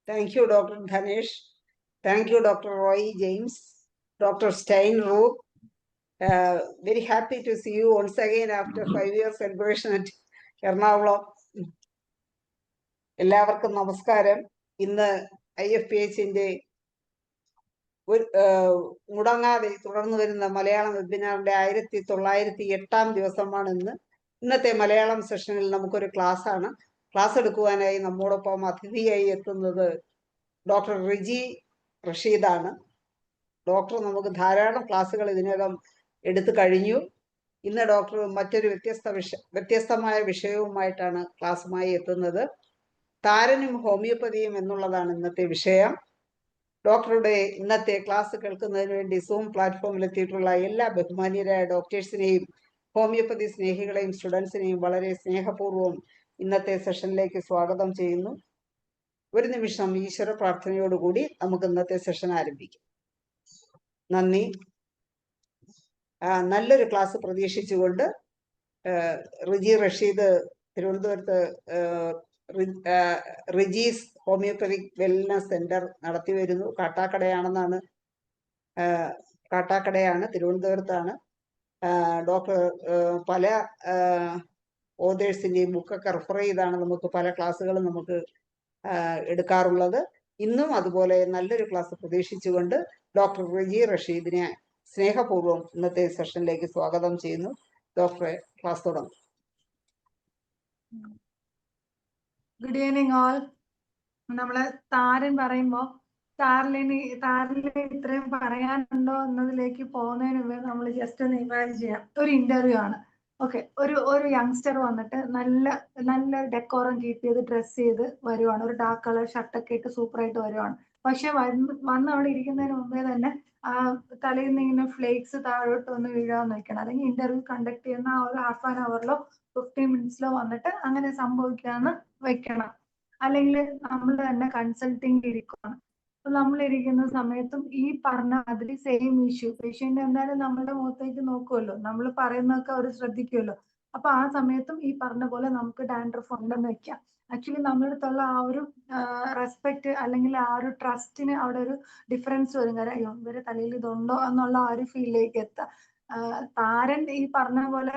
Thank you, Dr. Dhanesh. Thank you, Dr. Roy James, Dr. Steinroth. Very happy to see you once again after 5 years celebration at Ernakulam. എല്ലാവർക്കും നമസ്കാരം. ഇന്ന് IFPHന്റെ മുടങ്ങാതെ തുടർന്നു വരുന്ന മലയാളം വെബിനാറിന്റെ 1908 ദിവസമാണ് ഇന്ന്. ഇന്നത്തെ മലയാളം സെഷനിൽ നമുക്കൊരു ക്ലാസ് ആണ്. ക്ലാസ് എടുക്കുവാനായി നമ്മോടൊപ്പം അതിഥിയായി എത്തുന്നത് ഡോക്ടർ റിജി റഷീദാണ്. ഡോക്ടർ നമുക്ക് ധാരാളം ക്ലാസ്സുകൾ ഇതിനകം എടുത്തു കഴിഞ്ഞു. ഇന്ന് ഡോക്ടർ മറ്റൊരു വ്യത്യസ്തമായ വിഷയവുമായിട്ടാണ് ക്ലാസ്സുമായി എത്തുന്നത്. താരനും ഹോമിയോപ്പതിയും എന്നുള്ളതാണ് ഇന്നത്തെ വിഷയം. ഡോക്ടറുടെ ഇന്നത്തെ ക്ലാസ് കേൾക്കുന്നതിന് വേണ്ടി സൂം പ്ലാറ്റ്ഫോമിൽ എത്തിയിട്ടുള്ള എല്ലാ ബഹുമാനീയരായ ഡോക്ടേഴ്സിനെയും ഹോമിയോപ്പതി സ്നേഹികളെയും സ്റ്റുഡൻസിനെയും വളരെ സ്നേഹപൂർവ്വം ഇന്നത്തെ സെഷനിലേക്ക് സ്വാഗതം ചെയ്യുന്നു. ഒരു നിമിഷം ഈശ്വര പ്രാർത്ഥനയോടുകൂടി നമുക്ക് ഇന്നത്തെ സെഷൻ ആരംഭിക്കാം. നന്ദി. നല്ലൊരു ക്ലാസ് പ്രതീക്ഷിച്ചുകൊണ്ട് റിജി റഷീദ് തിരുവനന്തപുരത്ത് റിജീസ് ഹോമിയോപ്പതിക് വെൽനസ് സെന്റർ നടത്തി വരുന്നു. കാട്ടാക്കടയാണ്, തിരുവനന്തപുരത്താണ്. ഡോക്ടർ പല ഓതേഴ്സിന്റെയും ബുക്കൊക്കെ റെഫർ ചെയ്താണ് നമുക്ക് പല ക്ലാസ്സുകളും നമുക്ക് എടുക്കാറുള്ളത്. ഇന്നും അതുപോലെ നല്ലൊരു ക്ലാസ് പ്രതീക്ഷിച്ചുകൊണ്ട് ഡോക്ടർ റിജി റഷീദിനെ സ്നേഹപൂർവ്വം ഇന്നത്തെ സെഷനിലേക്ക് സ്വാഗതം ചെയ്യുന്നു. ഡോക്ടറെ, ക്ലാസ് തുടങ്ങും. Good evening all. നമ്മള് താരൻ പറയുമ്പോ താരലിന് ഇത്രയും പറയാനുണ്ടോ എന്നതിലേക്ക് പോകുന്നതിന് മുമ്പ് നമ്മൾ ജസ്റ്റ് ഒന്ന് ഇമാജിൻ ചെയ്യാം. ഒരു ഇന്റർവ്യൂ ആണ്. ഓക്കെ, ഒരു യങ്സ്റ്റർ വന്നിട്ട് നല്ല ഡെക്കോറം കീപ്പ് ചെയ്ത് ഡ്രസ് ചെയ്ത് വരുവാണ്. ഒരു ഡാർക്ക് കളർ ഷർട്ടൊക്കെ ഇട്ട് സൂപ്പറായിട്ട് വരുവാണ്. പക്ഷെ വന്ന് അവിടെ ഇരിക്കുന്നതിന് മുമ്പേ തന്നെ തലയിൽ നിന്ന് ഇങ്ങനെ ഫ്ലേക്സ് താഴോട്ട് വന്ന് വീഴാൻ വെക്കണം. അല്ലെങ്കിൽ ഇന്റർവ്യൂ കണ്ടക്ട് ചെയ്യുന്ന ആ ഒരു ഹാഫ് ആൻ അവറിലോ 15 മിനിറ്റ്സിലോ വന്നിട്ട് അങ്ങനെ സംഭവിക്കാന്ന് വെക്കണം. അല്ലെങ്കിൽ നമ്മൾ തന്നെ കൺസൾട്ടിങ് ഇരിക്കുകയാണ്. അപ്പൊ നമ്മൾ ഇരിക്കുന്ന സമയത്തും ഈ പറഞ്ഞ അതിൽ സെയിം ഇഷ്യൂ പേഷ്യന്റ് എന്തായാലും നമ്മളുടെ മുഖത്തേക്ക് നോക്കുമല്ലോ, നമ്മൾ പറയുന്നതൊക്കെ അവർ ശ്രദ്ധിക്കുമല്ലോ. അപ്പൊ ആ സമയത്തും ഈ പറഞ്ഞ പോലെ നമുക്ക് ഡാൻഡ്രഫ് ഉണ്ടെന്ന് വെക്കാം. ആക്ച്വലി നമ്മുടെ അടുത്തുള്ള ആ ഒരു റെസ്പെക്ട് അല്ലെങ്കിൽ ആ ഒരു ട്രസ്റ്റിന് അവിടെ ഒരു ഡിഫറൻസ് വരും. കാരണം അയ്യോ ഇവരെ തലയിൽ ഇതുണ്ടോ എന്നുള്ള ആ ഒരു ഫീലിലേക്ക് എത്താം. താരൻ ഈ പറഞ്ഞ പോലെ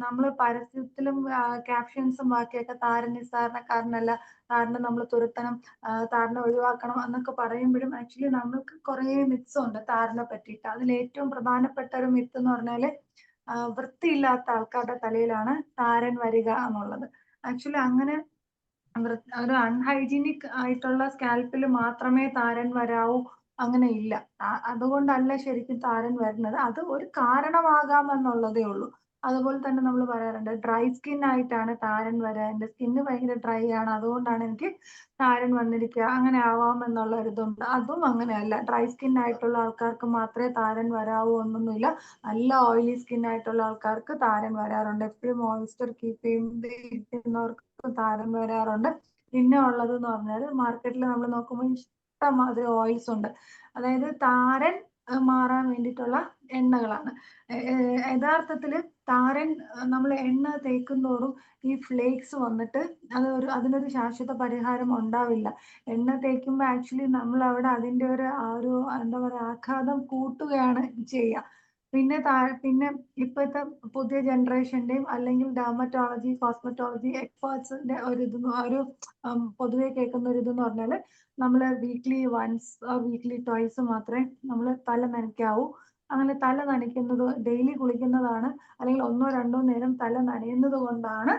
നമ്മൾ പരസ്യത്തിലും ക്യാപ്ഷൻസും ബാക്കിയൊക്കെ താരൻ നിസ്സാരണക്കാരനല്ല, താരനെ നമ്മൾ തുരത്തണം, താരനെ ഒഴിവാക്കണം എന്നൊക്കെ പറയുമ്പോഴും ആക്ച്വലി നമ്മൾക്ക് കുറേ മിത്സ് ഉണ്ട് താരനെ പറ്റിയിട്ട്. അതിൽ ഏറ്റവും പ്രധാനപ്പെട്ട ഒരു മിത്ത് എന്ന് പറഞ്ഞാല് വൃത്തിയില്ലാത്ത ആൾക്കാരുടെ തലയിലാണ് താരൻ വരിക എന്നുള്ളത്. ആക്ച്വലി അങ്ങനെ ഒരു അൺഹൈജീനിക് ആയിട്ടുള്ള സ്കാൽപ്പിൽ മാത്രമേ താരൻ വരാവൂ, അങ്ങനെ ഇല്ല. അതുകൊണ്ടല്ല ശരിക്കും താരൻ വരുന്നത്. അത് ഒരു കാരണമാകാം എന്നുള്ളതേ ഉള്ളൂ. അതുപോലെ തന്നെ നമ്മൾ പറയാറുണ്ട് ഡ്രൈ സ്കിൻ ആയിട്ടാണ് താരൻ വരാൻ, എൻ്റെ സ്കിന്ന് ഭയങ്കര ഡ്രൈ ആണ് അതുകൊണ്ടാണ് എനിക്ക് താരൻ വന്നിരിക്കുക, അങ്ങനെ ആവാം എന്നുള്ള ഒരിതുണ്ട്. അതും അങ്ങനെയല്ല. ഡ്രൈ സ്കിൻ ആയിട്ടുള്ള ആൾക്കാർക്ക് മാത്രമേ താരൻ വരാവൂ എന്നൊന്നുമില്ല. നല്ല ഓയിലി സ്കിൻ ആയിട്ടുള്ള ആൾക്കാർക്ക് താരൻ വരാറുണ്ട്. എപ്പോഴും മോയ്സ്ചർ കീപ്പ് ചെയ്യുന്നവർക്ക് താരൻ വരാറുണ്ട്. പിന്നെ ഉള്ളത് എന്ന് പറഞ്ഞാൽ മാർക്കറ്റിൽ നമ്മൾ നോക്കുമ്പോൾ ഇഷ്ടംമാതിരി ഓയിൽസ് ഉണ്ട്. അതായത് താരൻ മാറാൻ വേണ്ടിയിട്ടുള്ള എണ്ണകളാണ്. യഥാർത്ഥത്തില് താരൻ നമ്മൾ എണ്ണ തേക്കുന്തോറും ഈ ഫ്ലേക്സ് വന്നിട്ട് അതിനൊരു ശാശ്വത പരിഹാരം ഉണ്ടാവില്ല. എണ്ണ തേക്കുമ്പോൾ ആക്ച്വലി നമ്മൾ അവിടെ അതിൻ്റെ ആ ഒരു എന്താ പറയുക ആഘാതം കൂട്ടുകയാണ് ചെയ്യുക. പിന്നെ ഇപ്പോഴത്തെ പുതിയ ജനറേഷൻ്റെയും അല്ലെങ്കിൽ ഡെർമറ്റോളജി കോസ്മെറ്റോളജി എക്സ്പേർട്സിന്റെ ഒരു പൊതുവെ കേൾക്കുന്ന ഒരു ഇതെന്ന് പറഞ്ഞാൽ നമ്മൾ വീക്ക്ലി വൺസ് വീക്ക്ലി ട്വൈസ് മാത്രമേ നമ്മൾ തല നനയ്ക്കാവൂ. അങ്ങനെ തല നനയ്ക്കുന്നത് ഡെയിലി കുളിക്കുന്നതാണ് അല്ലെങ്കിൽ 1-2 നേരം തല നനയുന്നത് കൊണ്ടാണ്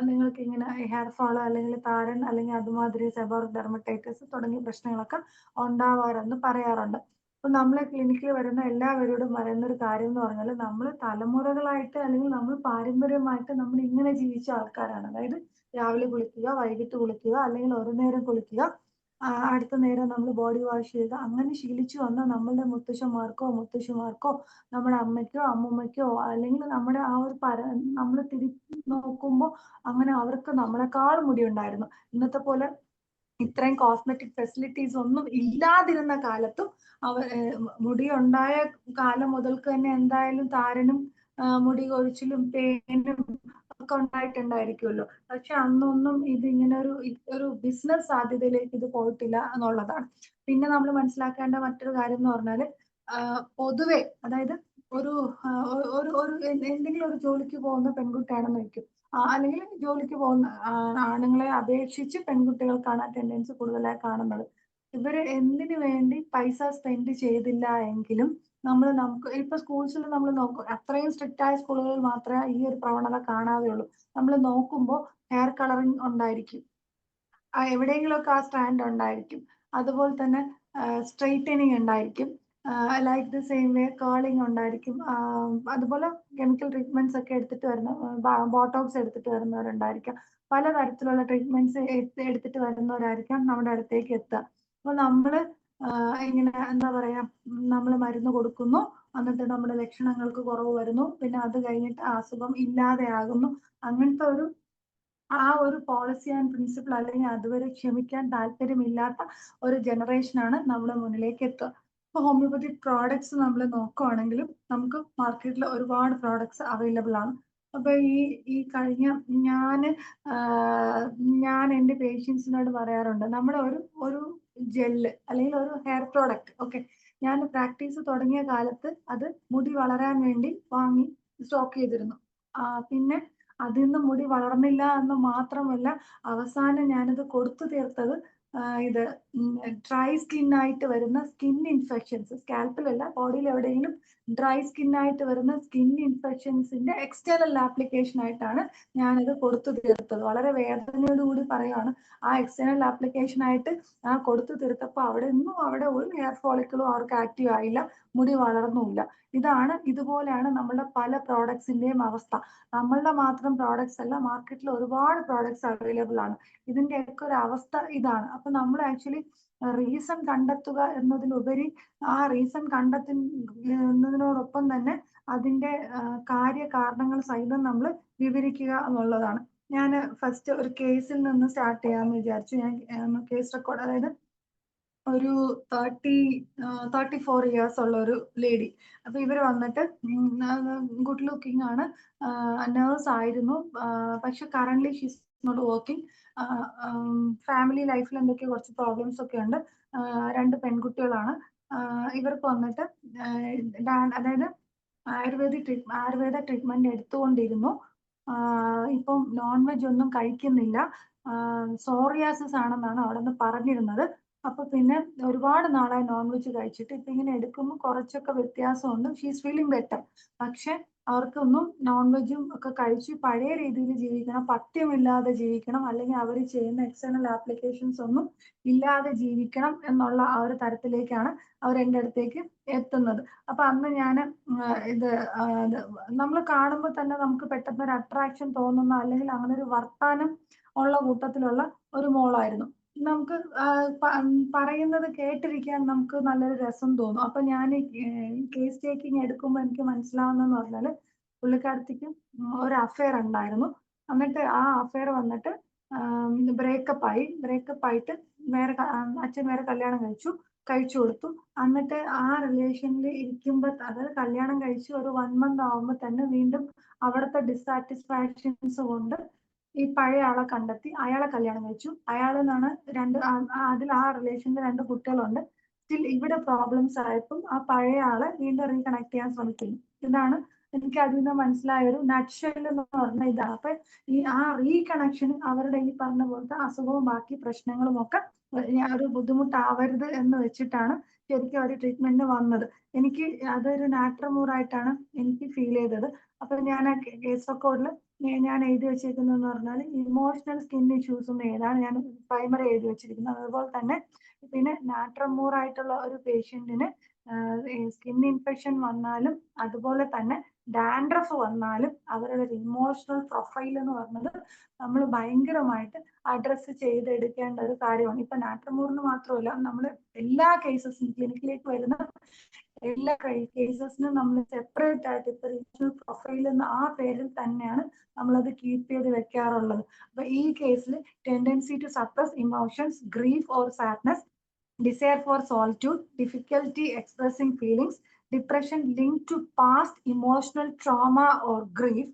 നിങ്ങൾക്ക് ഇങ്ങനെ ഹെയർ ഫാള് അല്ലെങ്കിൽ താരൻ അല്ലെങ്കിൽ അതുമാതിരി സെബോറിക് ഡെർമറ്റൈറ്റിസ് തുടങ്ങിയ പ്രശ്നങ്ങളൊക്കെ ഉണ്ടാവാറെന്ന് പറയാറുണ്ട്. അപ്പൊ നമ്മളെ ക്ലിനിക്കിൽ വരുന്ന എല്ലാവരോടും പറയുന്ന ഒരു കാര്യം എന്ന് പറഞ്ഞാൽ നമ്മൾ തലമുറകളായിട്ട് അല്ലെങ്കിൽ നമ്മൾ പാരമ്പര്യമായിട്ട് നമ്മൾ ഇങ്ങനെ ജീവിച്ച ആൾക്കാരാണ്. അതായത് രാവിലെ കുളിക്കുക, വൈകിട്ട് കുളിക്കുക, അല്ലെങ്കിൽ ഒരു നേരം കുളിക്കുക, അടുത്ത നേരം നമ്മൾ ബോഡി വാഷ് ചെയ്യുക, അങ്ങനെ ശീലിച്ചു വന്ന നമ്മളുടെ മുത്തശ്ശിമാർക്കോ നമ്മുടെ അമ്മയ്ക്കോ അമ്മൂമ്മയ്ക്കോ അല്ലെങ്കിൽ നമ്മുടെ ആ ഒരു നമ്മൾ നോക്കുമ്പോൾ അങ്ങനെ അവർക്ക് നമ്മളെക്കാൾ മുടി ഉണ്ടായിരുന്നു. ഇന്നത്തെ പോലെ ഇത്രയും കോസ്മെറ്റിക് ഫെസിലിറ്റീസ് ഒന്നും ഇല്ലാതിരുന്ന കാലത്തും മുടി ഉണ്ടായ കാലം മുതൽക്ക് തന്നെ എന്തായാലും താരനും മുടി കൊഴിച്ചിലും പേനും ഒക്കെ ഉണ്ടായിട്ടുണ്ടായിരിക്കുമല്ലോ. പക്ഷെ അന്നൊന്നും ഇതിങ്ങനെ ഒരു ബിസിനസ് സാധ്യതയിലേക്ക് ഇത് പോയിട്ടില്ല എന്നുള്ളതാണ്. പിന്നെ നമ്മൾ മനസ്സിലാക്കേണ്ട മറ്റൊരു കാര്യം എന്ന് പറഞ്ഞാല് പൊതുവെ അതായത് ഒരു എന്തെങ്കിലും ഒരു ജോലിക്ക് പോകുന്ന പെൺകുട്ടിയാണെന്ന് വെക്കും, അല്ലെങ്കിൽ ജോലിക്ക് പോകുന്ന ആണുങ്ങളെ അപേക്ഷിച്ച് പെൺകുട്ടികൾക്കാണ് ആ ടെൻഡൻസി കൂടുതലായി കാണുന്നത്. ഇവര് എന്തിനു വേണ്ടി പൈസ സ്പെൻഡ് ചെയ്തില്ല എങ്കിലും നമുക്ക് ഇപ്പൊ സ്കൂൾസിൽ നമ്മൾ നോക്കും, അത്രയും സ്ട്രിക്റ്റ് ആയ സ്കൂളുകളിൽ മാത്രമേ ഈ ഒരു പ്രവണത കാണാതെയുള്ളൂ. നമ്മൾ നോക്കുമ്പോൾ ഹെയർ കളറിങ് ഉണ്ടായിരിക്കും, എവിടെയെങ്കിലുമൊക്കെ ആ സ്റ്റാൻഡ് ഉണ്ടായിരിക്കും. അതുപോലെ തന്നെ സ്ട്രെയിറ്റനിങ് ഉണ്ടായിരിക്കും, ലൈക്ക് ദ സെയിം വേ കേളിങ് ഉണ്ടായിരിക്കും. അതുപോലെ കെമിക്കൽ ട്രീറ്റ്മെന്റ്സ് ഒക്കെ എടുത്തിട്ട് വരുന്ന ബോട്ടോക്സ് എടുത്തിട്ട് വരുന്നവരുണ്ടായിരിക്കാം. പലതരത്തിലുള്ള ട്രീറ്റ്മെന്റ്സ് എടുത്തിട്ട് വരുന്നവരായിരിക്കാം നമ്മുടെ അടുത്തേക്ക് എത്തുക. അപ്പൊ നമ്മള് ഇങ്ങനെ എന്താ പറയാ, നമ്മൾ മരുന്ന് കൊടുക്കുന്നു, എന്നിട്ട് നമ്മുടെ ലക്ഷണങ്ങൾക്ക് കുറവ് വരുന്നു, പിന്നെ അത് കഴിഞ്ഞിട്ട് അസുഖം ഇല്ലാതെയാകുന്നു. അങ്ങനത്തെ ഒരു പോളിസി ആൻഡ് പ്രിൻസിപ്പിൾ അല്ലെങ്കിൽ അതുവരെ ക്ഷമിക്കാൻ താല്പര്യമില്ലാത്ത ഒരു ജനറേഷനാണ് നമ്മുടെ മുന്നിലേക്ക് എത്തുക. ഇപ്പൊ ഹോമിയോപ്പത്തിക് പ്രോഡക്ട്സ് നമ്മൾ നോക്കുവാണെങ്കിലും നമുക്ക് മാർക്കറ്റിൽ ഒരുപാട് പ്രോഡക്ട്സ് അവൈലബിൾ ആണ്. അപ്പൊ ഈ കഴിഞ്ഞ ഞാൻ എൻ്റെ പേഷ്യൻസിനോട് പറയാറുണ്ട്, നമ്മുടെ ഒരു ജെല്ല് അല്ലെങ്കിൽ ഒരു ഹെയർ പ്രോഡക്റ്റ്, ഓക്കെ, ഞാൻ പ്രാക്ടീസ് തുടങ്ങിയ കാലത്ത് അത് മുടി വളരാൻ വേണ്ടി വാങ്ങി സ്റ്റോക്ക് ചെയ്തിരുന്നു. പിന്നെ അതിൽ നിന്ന് മുടി വളർന്നില്ല എന്ന് മാത്രമല്ല, അവസാനം ഞാനിത് കൊടുത്തു തീർത്തത് ഇത് ഡ്രൈ സ്കിൻ ആയിട്ട് വരുന്ന സ്കിൻ ഇൻഫെക്ഷൻസ്, സ്കാൽപ്പിലല്ല ബോഡിയിൽ എവിടെയെങ്കിലും ഡ്രൈ സ്കിൻ ആയിട്ട് വരുന്ന സ്കിൻ ഇൻഫെക്ഷൻസിന്റെ എക്സ്റ്റേണൽ ആപ്ലിക്കേഷൻ ആയിട്ടാണ് ഞാനിത് കൊടുത്തു തീർത്തത്. വളരെ വേദനയോടുകൂടി പറയുകയാണ്, ആ എക്സ്റ്റേണൽ ആപ്ലിക്കേഷൻ ആയിട്ട് കൊടുത്തു തീർത്തപ്പോൾ അവിടെ ഒരു ഹെയർ ഫോളിക്കിളും അവർക്ക് ആക്റ്റീവ് ആയില്ല, മുടി വളർന്നുമില്ല. ഇതുപോലെയാണ് നമ്മളുടെ പല പ്രോഡക്ട്സിന്റെയും അവസ്ഥ. നമ്മളുടെ മാത്രം പ്രോഡക്ട്സ് അല്ല, മാർക്കറ്റിൽ ഒരുപാട് പ്രോഡക്ട്സ് അവൈലബിൾ ആണ്. ഇതിന്റെയൊക്കെ ഒരു അവസ്ഥ ഇതാണ്. അപ്പൊ നമ്മൾ ആക്ച്വലി റീസൺ കണ്ടെത്തുക എന്നതിലുപരി ആ റീസൺ കണ്ടെത്തുന്നതിനോടൊപ്പം തന്നെ അതിന്റെ കാര്യകാരണങ്ങൾ സഹിതം നമ്മൾ വിവരിക്കുക എന്നുള്ളതാണ്. ഞാൻ ഫസ്റ്റ് ഒരു കേസിൽ നിന്ന് സ്റ്റാർട്ട് ചെയ്യാമെന്ന് വിചാരിച്ചു. ഞാൻ കേസ് റെക്കോർഡ്, അതായത് ഒരു 34 ഇയേഴ്സ് ഉള്ള ഒരു ലേഡി. അപ്പൊ ഇവര് വന്നിട്ട് ഗുഡ് ലുക്കിംഗ് ആണ്, നേഴ്സ് ആയിരുന്നു, പക്ഷെ current she's not working. Family ലൈഫിൽ എന്തൊക്കെയോ കുറച്ച് പ്രോബ്ലംസ് ഒക്കെ ഉണ്ട്. 2 പെൺകുട്ടികളാണ്. ഇവർക്ക് വന്നിട്ട് അതായത് ആയുർവേദ ട്രീറ്റ്മെന്റ് എടുത്തുകൊണ്ടിരുന്നു. ഇപ്പം നോൺ വെജ് ഒന്നും കഴിക്കുന്നില്ല. സോറിയാസിസ് ആണെന്നാണ് അവിടെ നിന്ന് പറഞ്ഞിരുന്നത്. അപ്പൊ പിന്നെ ഒരുപാട് നാളായി നോൺ വെജ് കഴിച്ചിട്ട് ഇപ്പൊ ഇങ്ങനെ എടുക്കുമ്പോൾ കുറച്ചൊക്കെ വ്യത്യാസമുണ്ട്. She's feeling better. പക്ഷെ അവർക്കൊന്നും നോൺ വെജും ഒക്കെ കഴിച്ച് പഴയ രീതിയിൽ ജീവിക്കണം, പഥ്യമില്ലാതെ ജീവിക്കണം, അല്ലെങ്കിൽ അവർ ചെയ്യുന്ന എക്സ്റ്റേണൽ ആപ്ലിക്കേഷൻസ് ഒന്നും ഇല്ലാതെ ജീവിക്കണം എന്നുള്ള ആ ഒരു തരത്തിലേക്കാണ് അവർ എൻ്റെ അടുത്തേക്ക് എത്തുന്നത്. അപ്പൊ അന്ന് ഞാൻ നമ്മൾ കാണുമ്പോൾ തന്നെ നമുക്ക് പെട്ടെന്ന് ഒരു അട്രാക്ഷൻ തോന്നുന്ന, അല്ലെങ്കിൽ അങ്ങനെ ഒരു വർത്താനം ഉള്ള കൂട്ടത്തിലുള്ള ഒരു മോളായിരുന്നു. നമുക്ക് പറയുന്നത് കേട്ടിരിക്കാൻ നമുക്ക് നല്ലൊരു രസം തോന്നും. അപ്പൊ ഞാൻ കേസ് ടേക്കിംഗ് എടുക്കുമ്പോൾ എനിക്ക് മനസ്സിലാവുന്നതെന്ന് പറഞ്ഞാല്, പുള്ളിക്കാരത്തിക്ക് ഒരു അഫെയർ ഉണ്ടായിരുന്നു. എന്നിട്ട് ആ അഫെയർ വന്നിട്ട് ബ്രേക്കപ്പ് ആയിട്ട് അച്ഛൻ വേറെ കല്യാണം കഴിച്ചു കൊടുത്തു. എന്നിട്ട് ആ റിലേഷനിൽ ഇരിക്കുമ്പോൾ, അതായത് കല്യാണം കഴിച്ച് ഒരു 1 month ആവുമ്പോൾ തന്നെ വീണ്ടും അവിടുത്തെ ഡിസാറ്റിസ്ഫാക്ഷൻസ് കൊണ്ട് ഈ പഴയ ആളെ കണ്ടെത്തി അയാളെ കല്യാണം കഴിച്ചു. അയാളെന്നാണ് അതിൽ ആ റിലേഷനിൽ 2 കുട്ടികളുണ്ട്. സ്റ്റിൽ ഇവിടെ പ്രോബ്ലംസ് ആയപ്പോൾ ആ പഴയ ആളെ വീണ്ടും റീകണക്ട് ചെയ്യാൻ ശ്രമിക്കുന്നു. ഇതാണ് എനിക്ക് അതിൽ നിന്ന് മനസ്സിലായ ഒരു നട്ട്ഷെൽ എന്ന് പറഞ്ഞ ഇതാണ്. അപ്പൊ ആ റീകണക്ഷൻ അവരുടെ ഈ പറഞ്ഞ പോലത്തെ അസുഖവും ബാക്കി പ്രശ്നങ്ങളും ഒക്കെ ഒരു ബുദ്ധിമുട്ടാവരുത് എന്ന് വെച്ചിട്ടാണ് ശരിക്കും ഒരു ട്രീറ്റ്മെന്റിന് വന്നത്. എനിക്ക് അതൊരു നാട്രമൂറായിട്ടാണ് എനിക്ക് ഫീൽ ചെയ്തത്. അപ്പൊ ഞാൻ ആ കേസ് റെക്കോർഡിൽ ഞാൻ എഴുതി വെച്ചിരിക്കുന്നതെന്ന് പറഞ്ഞാൽ ഇമോഷണൽ സ്കിൻ ഇഷ്യൂസ് ഏതാണ് ഞാൻ പ്രൈമറി എഴുതി വെച്ചിരിക്കുന്നത്. അതുപോലെ തന്നെ പിന്നെ നാട്രമൂറായിട്ടുള്ള ഒരു പേഷ്യന്റിന് സ്കിൻ ഇൻഫെക്ഷൻ വന്നാലും അതുപോലെ തന്നെ ഡാൻഡ്രഫ് വന്നാലും അവരുടെ ഒരു ഇമോഷണൽ പ്രൊഫൈൽ എന്ന് പറഞ്ഞത് നമ്മൾ ഭയങ്കരമായിട്ട് അഡ്രസ്സ് ചെയ്തെടുക്കേണ്ട ഒരു കാര്യമാണ്. ഇപ്പൊ നാട്രമൂറിന് മാത്രമല്ല, നമ്മൾ എല്ലാ കേസസിനും ക്ലിനിക്കിലേക്ക് വരുന്ന എല്ലാ കേസസിനും നമ്മൾ സെപ്പറേറ്റ് ആയിട്ട് ഇപ്പൊ ഇമോഷണൽ പ്രൊഫൈൽ എന്ന ആ പേരിൽ തന്നെയാണ് നമ്മളത് കീപ്പ് ചെയ്ത് വെക്കാറുള്ളത്. അപ്പൊ ഈ കേസിൽ tendency to suppress emotions, grief or sadness, desire for solitude, difficulty expressing feelings, depression linked to past emotional trauma or grief,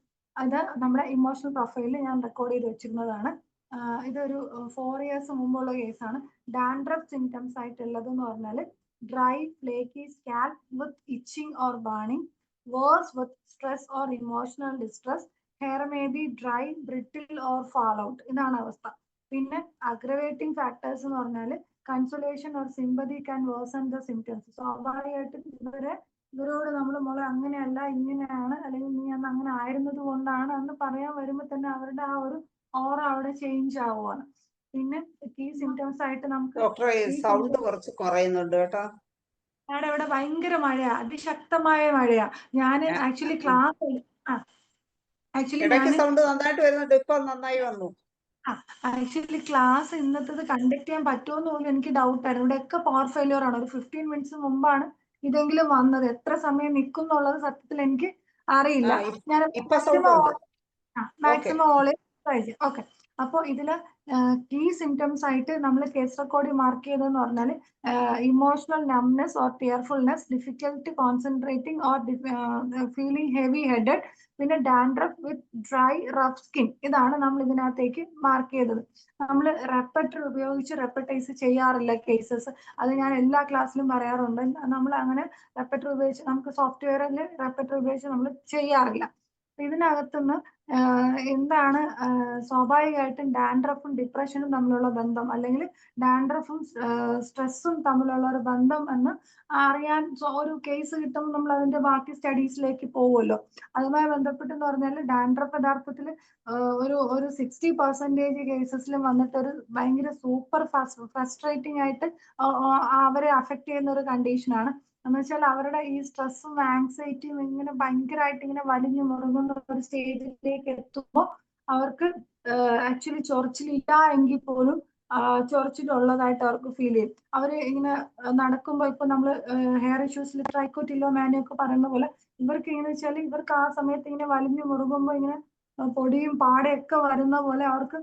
അത് നമ്മുടെ ഇമോഷണൽ പ്രൊഫൈലിൽ ഞാൻ റെക്കോർഡ് ചെയ്ത് വെച്ചിരുന്നതാണ്. ഇതൊരു 4 years മുമ്പുള്ള കേസാണ്. ഡാൻഡ്രഫ് സിംറ്റംസ് ആയിട്ടുള്ളത് എന്ന് പറഞ്ഞാൽ dry flaky scalp with itching or burning, worse with stress or emotional distress, hair may be dry, brittle or fall out. ഇതാണ് അവസ്ഥ. പിന്നെ അഗ്രവേറ്റിംഗ് ഫാക്ടേഴ്സ് എന്ന് പറഞ്ഞാൽ consolation or sympathy can worsen the symptoms. സ്വാഭാവികമായിട്ടും ഇവരോട് നമ്മൾ മോളെ അങ്ങനെയല്ല ഇങ്ങനെയാണ്, അല്ലെങ്കിൽ നീ അന്ന് അങ്ങനെ ആയിരുന്നത് കൊണ്ടാണ് എന്ന് പറയാൻ വരുമ്പോൾ തന്നെ അവരുടെ ആ ഒരു ഓറ അവിടെ ചേഞ്ച് ആവുകയാണ്. പിന്നെ കീ സിംറ്റംസ് ആയിട്ട് നമുക്ക് ഡോക്ടറെ സൗണ്ട് കുറച്ച് കുറയുന്നുണ്ട് കേട്ടോ. ഞങ്ങളുടെ ഇവിടെ ഭയങ്കര മഴയാ, അതിശക്തമായ മഴയാ. ഞാൻ ആക്ച്വലി ക്ലാസ് ഇടയ്ക്ക് സൗണ്ട് നന്നായിട്ട് വരുന്നുണ്ട്, ഇപ്പൊ നന്നായി വന്നു. ആക്ച്വലി ക്ലാസ് ഇന്നത്തത് കണ്ടക്ട് ചെയ്യാൻ പറ്റുമെന്ന് പോലും എനിക്ക് ഡൗട്ട് ആയിരുന്നു. ഇവിടെ ഒക്കെ പവർ ഫെയിലിയർ ആണ്. ഒരു 15 minutes മുമ്പാണ് ഇതെങ്കിലും വന്നത്. എത്ര സമയം നിൽക്കും എന്നുള്ളത് സത്യത്തിൽ എനിക്ക് അറിയില്ല. ഞാൻ മാക്സിമം ഓൾ ട്രൈ ചെയ്യാം. ഓക്കെ, അപ്പോൾ ഇതില് കീ സിംറ്റംസ് ആയിട്ട് നമ്മൾ കേസ് റെക്കോർഡിൽ മാർക്ക് ചെയ്തതെന്ന് പറഞ്ഞാൽ emotional numbness or tearfulness, difficult concentrating or feeling heavy headed, പിന്നെ dandruff with dry rough skin. ഇതാണ് നമ്മൾ ഇതിനകത്തേക്ക് മാർക്ക് ചെയ്തത്. നമ്മൾ റെപ്പറ്റർ ഉപയോഗിച്ച് റെപ്പറ്റൈസ് ചെയ്യാറില്ല കേസസ്. അത് ഞാൻ എല്ലാ ക്ലാസ്സിലും പറയാറുണ്ട്. നമ്മൾ അങ്ങനെ റെപ്പറ്റർ ഉപയോഗിച്ച് നമുക്ക് സോഫ്റ്റ്വെയറിൽ റെപ്പറ്റർ ഉപയോഗിച്ച് നമ്മൾ ചെയ്യാറില്ല. ഇതിനകത്തുനിന്ന് എന്താണ് സ്വാഭാവികമായിട്ടും ഡാൻഡ്രഫും ഡിപ്രഷനും തമ്മിലുള്ള ബന്ധം, അല്ലെങ്കിൽ ഡാൻഡ്രഫും സ്ട്രെസ്സും തമ്മിലുള്ള ഒരു ബന്ധം എന്ന് അറിയാൻ ഒരു കേസ് കിട്ടുമ്പോൾ നമ്മൾ അതിന്റെ ബാക്കി സ്റ്റഡീസിലേക്ക് പോകുമല്ലോ. അതുമായി ബന്ധപ്പെട്ടെന്ന് പറഞ്ഞാൽ ഡാൻഡ്രഫ് യഥാർത്ഥത്തിൽ ഒരു 60% കേസസിലും വന്നിട്ട് ഒരു ഭയങ്കര സൂപ്പർ ഫ്രസ്ട്രേറ്റിംഗ് ആയിട്ട് അവരെ അഫക്ട് ചെയ്യുന്ന ഒരു കണ്ടീഷനാണ്. എന്ന് വെച്ചാൽ അവരുടെ ഈ സ്ട്രെസ്സും ആങ്സൈറ്റിയും ഇങ്ങനെ ഭയങ്കരമായിട്ട് ഇങ്ങനെ വലിഞ്ഞു മുറുകുന്ന ഒരു സ്റ്റേജിലേക്ക് എത്തുമ്പോൾ അവർക്ക് ആക്ച്വലി ചൊറിച്ചിലില്ല എങ്കിൽ പോലും ചൊറിച്ചിലുള്ളതായിട്ട് അവർക്ക് ഫീൽ ചെയ്യും. അവര് ഇങ്ങനെ നടക്കുമ്പോൾ ഇപ്പൊ നമ്മൾ ഹെയർ ഇഷ്യൂസിൽ ട്രൈക്കോട്ടില്ലോമാനിയ ഒക്കെ പറയുന്ന പോലെ ഇവർക്ക് ഇങ്ങനെ വെച്ചാൽ ഇവർക്ക് ആ സമയത്ത് ഇങ്ങനെ വലിഞ്ഞു മുറുകുമ്പോൾ ഇങ്ങനെ പൊടിയും പാടയൊക്കെ വരുന്ന പോലെ അവർക്ക്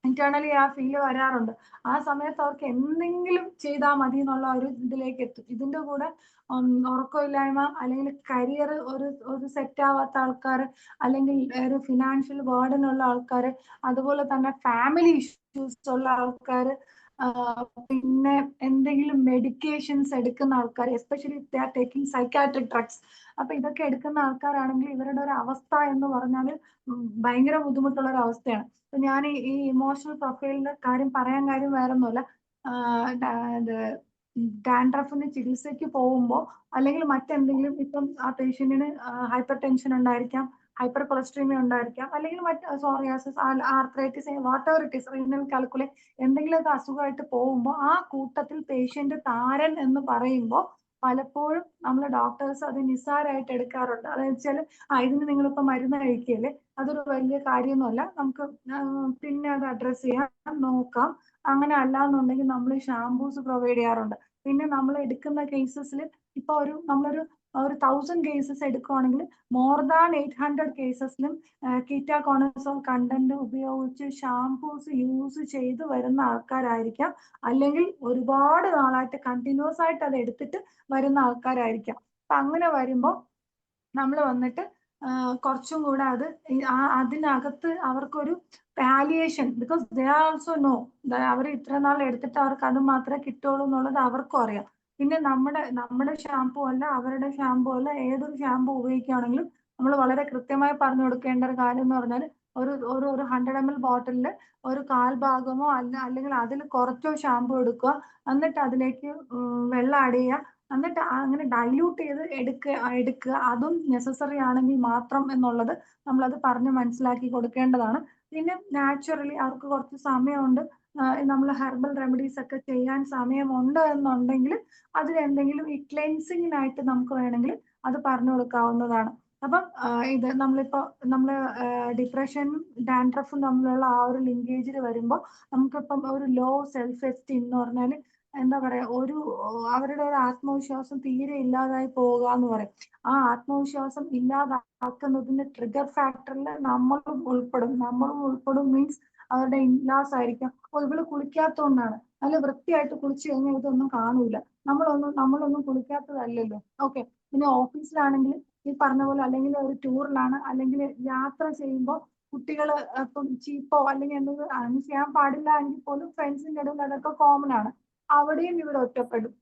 ഇന്റേണലി ആ ഫീല് വരാറുണ്ട്. ആ സമയത്ത് അവർക്ക് എന്തെങ്കിലും ചെയ്താൽ മതി എന്നുള്ള ഒരു ഇതിലേക്ക് എത്തും. ഇതിന്റെ കൂടെ ഉറക്കമില്ലായ്മ, അല്ലെങ്കിൽ കരിയർ ഒരു സെറ്റ് ആവാത്ത ആൾക്കാർ, അല്ലെങ്കിൽ ഒരു ഫിനാൻഷ്യൽ ബേർഡൻ ഉള്ള ആൾക്കാർ, അതുപോലെ തന്നെ ഫാമിലി ഇഷ്യൂസ് ഉള്ള ആൾക്കാർ, പിന്നെ എന്തെങ്കിലും മെഡിക്കേഷൻസ് എടുക്കുന്ന ആൾക്കാർ, especially they are taking psychiatric drugs. അപ്പൊ ഇതൊക്കെ എടുക്കുന്ന ആൾക്കാരാണെങ്കിൽ ഇവരുടെ ഒരു അവസ്ഥ എന്ന് പറഞ്ഞാൽ ഭയങ്കര ബുദ്ധിമുട്ടുള്ള ഒരു അവസ്ഥയാണ്. അപ്പൊ ഞാൻ ഈ ഇമോഷണൽ പ്രൊഫൈലിന്റെ കാര്യം പറയാൻ കാര്യം വേറെ ഒന്നുമല്ല. ഡാൻഡ്രഫിന് ചികിത്സയ്ക്ക് പോകുമ്പോൾ അല്ലെങ്കിൽ മറ്റെന്തെങ്കിലും, ഇപ്പം ആ പേഷ്യന്റിന് ഹൈപ്പർ ടെൻഷൻ ഉണ്ടായിരിക്കാം, ഹൈപ്പർ കൊളസ്ട്രീമിയ ഉണ്ടായിരിക്കാം, അല്ലെങ്കിൽ മറ്റ് psoriasis, arthritis, what ever it is, renal calculi, എന്തെങ്കിലുമൊക്കെ അസുഖമായിട്ട് പോകുമ്പോൾ ആ കൂട്ടത്തിൽ പേഷ്യന്റ് താരൻ എന്ന് പറയുമ്പോൾ പലപ്പോഴും നമ്മൾ ഡോക്ടേഴ്സ് അത് നിസ്സാരമായിട്ട് എടുക്കാറുണ്ട്. അതെന്ന് വെച്ചാൽ ഇതിന് നിങ്ങളിപ്പോൾ മരുന്ന് കഴിക്കുകയല്ലേ, അതൊരു വലിയ കാര്യമൊന്നുമല്ല, നമുക്ക് പിന്നെ അത് അഡ്രസ് ചെയ്യാം, നോക്കാം. അങ്ങനെ അല്ലാന്നുണ്ടെങ്കിൽ നമ്മൾ ഷാംപൂസ് പ്രൊവൈഡ് ചെയ്യാറുണ്ട്. പിന്നെ നമ്മൾ എടുക്കുന്ന കേസസിൽ ഇപ്പൊ നമ്മളൊരു 1000 കേസസ് എടുക്കുവാണെങ്കിൽ മോർ ദാൻ 800 കേസസിലും കീറ്റാകോണസോൾ കണ്ടന്റ് ഉപയോഗിച്ച് ഷാംപൂസ് യൂസ് ചെയ്ത് വരുന്ന ആൾക്കാരായിരിക്കാം, അല്ലെങ്കിൽ ഒരുപാട് നാളായിട്ട് കണ്ടിന്യൂസ് ആയിട്ട് അത് എടുത്തിട്ട് വരുന്ന ആൾക്കാരായിരിക്കാം. അപ്പൊ അങ്ങനെ വരുമ്പോൾ നമ്മൾ വന്നിട്ട് കുറച്ചും കൂടെ അത് അതിനകത്ത് അവർക്കൊരു palliation, because they are also no, അവർ ഇത്ര നാൾ എടുത്തിട്ട് അവർക്ക് അത് മാത്രമേ കിട്ടുള്ളൂ എന്നുള്ളത് അവർക്കും അറിയാം. പിന്നെ നമ്മുടെ ഷാമ്പു അല്ല, അവരുടെ ഷാമ്പു അല്ല, ഏതൊരു ഷാമ്പു ഉപയോഗിക്കുകയാണെങ്കിലും നമ്മൾ വളരെ കൃത്യമായി പറഞ്ഞു കൊടുക്കേണ്ട ഒരു കാര്യം എന്ന് പറഞ്ഞാൽ ഒരു 100 ml ബോട്ടിലിൽ ഒരു 1/4 ഭാഗമോ അല്ലെങ്കിൽ അതിൽ കുറച്ചോ ഷാമ്പു എടുക്കുക, എന്നിട്ട് അതിലേക്ക് വെള്ളം ആഡ് ചെയ്യുക, എന്നിട്ട് അങ്ങനെ ഡൈല്യൂട്ട് ചെയ്ത് എടുക്കുക. അതും നെസസറി ആണെങ്കിൽ മാത്രം എന്നുള്ളത് നമ്മളത് പറഞ്ഞ് മനസ്സിലാക്കി കൊടുക്കേണ്ടതാണ്. പിന്നെ നാച്ചുറലി അവർക്ക് കുറച്ച് സമയമുണ്ട്, നമ്മൾ ഹെർബൽ റെമഡീസ് ഒക്കെ ചെയ്യാൻ സമയമുണ്ട് എന്നുണ്ടെങ്കിൽ അതിലെന്തെങ്കിലും ഈ ക്ലെൻസിങ്ങിനായിട്ട് നമുക്ക് വേണമെങ്കിൽ അത് പറഞ്ഞു കൊടുക്കാവുന്നതാണ്. അപ്പം ഇത് നമ്മൾ ഡിപ്രഷനും ഡാൻഡ്രഫും തമ്മിലുള്ള ആ ഒരു ലിങ്കേജിൽ വരുമ്പോൾ നമുക്കിപ്പം ഒരു ലോ സെൽഫ് എസ്റ്റീം എന്ന് പറഞ്ഞാൽ എന്താ പറയാ, അവരുടെ ഒരു ആത്മവിശ്വാസം തീരെ ഇല്ലാതായി പോവുക എന്ന് പറയും. ആ ആത്മവിശ്വാസം ഇല്ലാതാക്കുന്നതിന്റെ ട്രിഗർ ഫാക്ടറിൽ നമ്മളും ഉൾപ്പെടും മീൻസ് അവരുടെ ഇൻലാസ് ആയിരിക്കാം. ഇവള് കുളിക്കാത്തോണ്ടാണ്, നല്ല വൃത്തിയായിട്ട് കുളിച്ചു കഴിഞ്ഞാൽ ഇതൊന്നും കാണൂല, നമ്മളൊന്നും കുളിക്കാത്തതല്ലല്ലോ. ഓക്കെ, പിന്നെ ഓഫീസിലാണെങ്കിൽ ഈ പറഞ്ഞ പോലെ അല്ലെങ്കിൽ ഒരു ടൂറിലാണ് അല്ലെങ്കിൽ യാത്ര ചെയ്യുമ്പോൾ കുട്ടികൾ ഇപ്പം ചീപ്പോ അല്ലെങ്കിൽ എന്തെങ്കിലും ചെയ്യാൻ പാടില്ല എങ്കിൽ പോലും ഫ്രണ്ട്സിന്റെ ഇടയിൽ അതൊക്കെ കോമൺ ആണ്. അവിടെയും ഇവിടെ ഒറ്റപ്പെടും.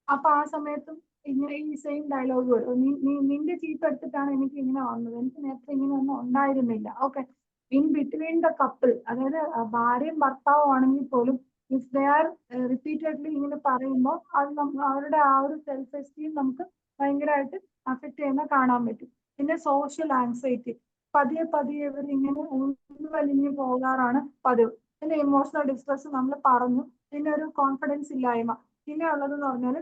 അപ്പൊ ആ സമയത്തും ഇങ്ങനെ ഈ സെയിം ഡയലോഗ് വരും, നിന്റെ ചീപ്പ് എടുത്തിട്ടാണ് എനിക്ക് ഇങ്ങനെ വന്നത്, എനിക്ക് നേരത്തെ ഇങ്ങനെ ഒന്നും ഉണ്ടായിരുന്നില്ല. Okay, in between the couple, അതായത് ഭാര്യയും ഭർത്താവും ആണെങ്കിൽ പോലും ഇഫ് ദേ ആർ റിപ്പീറ്റഡ്ലി ഇങ്ങനെ പറയുമ്പോൾ അത് അവരുടെ ആ ഒരു സെൽഫ് എസ്റ്റീം നമുക്ക് ഭയങ്കരമായിട്ട് അഫക്ട് ചെയ്യുന്ന കാണാൻ പറ്റും. പിന്നെ സോഷ്യൽ ആൻസൈറ്റി, പതിയെ പതിയെ ഇവർ ഇങ്ങനെ ഉൾവലിഞ്ഞു പോകാറാണ് പതിവ്. പിന്നെ ഇമോഷണൽ ഡിസ്ട്രസ് നമ്മൾ പറഞ്ഞു. പിന്നെ ഒരു കോൺഫിഡൻസ് ഇല്ലായ്മ. പിന്നെ ഉള്ളതെന്ന് പറഞ്ഞാൽ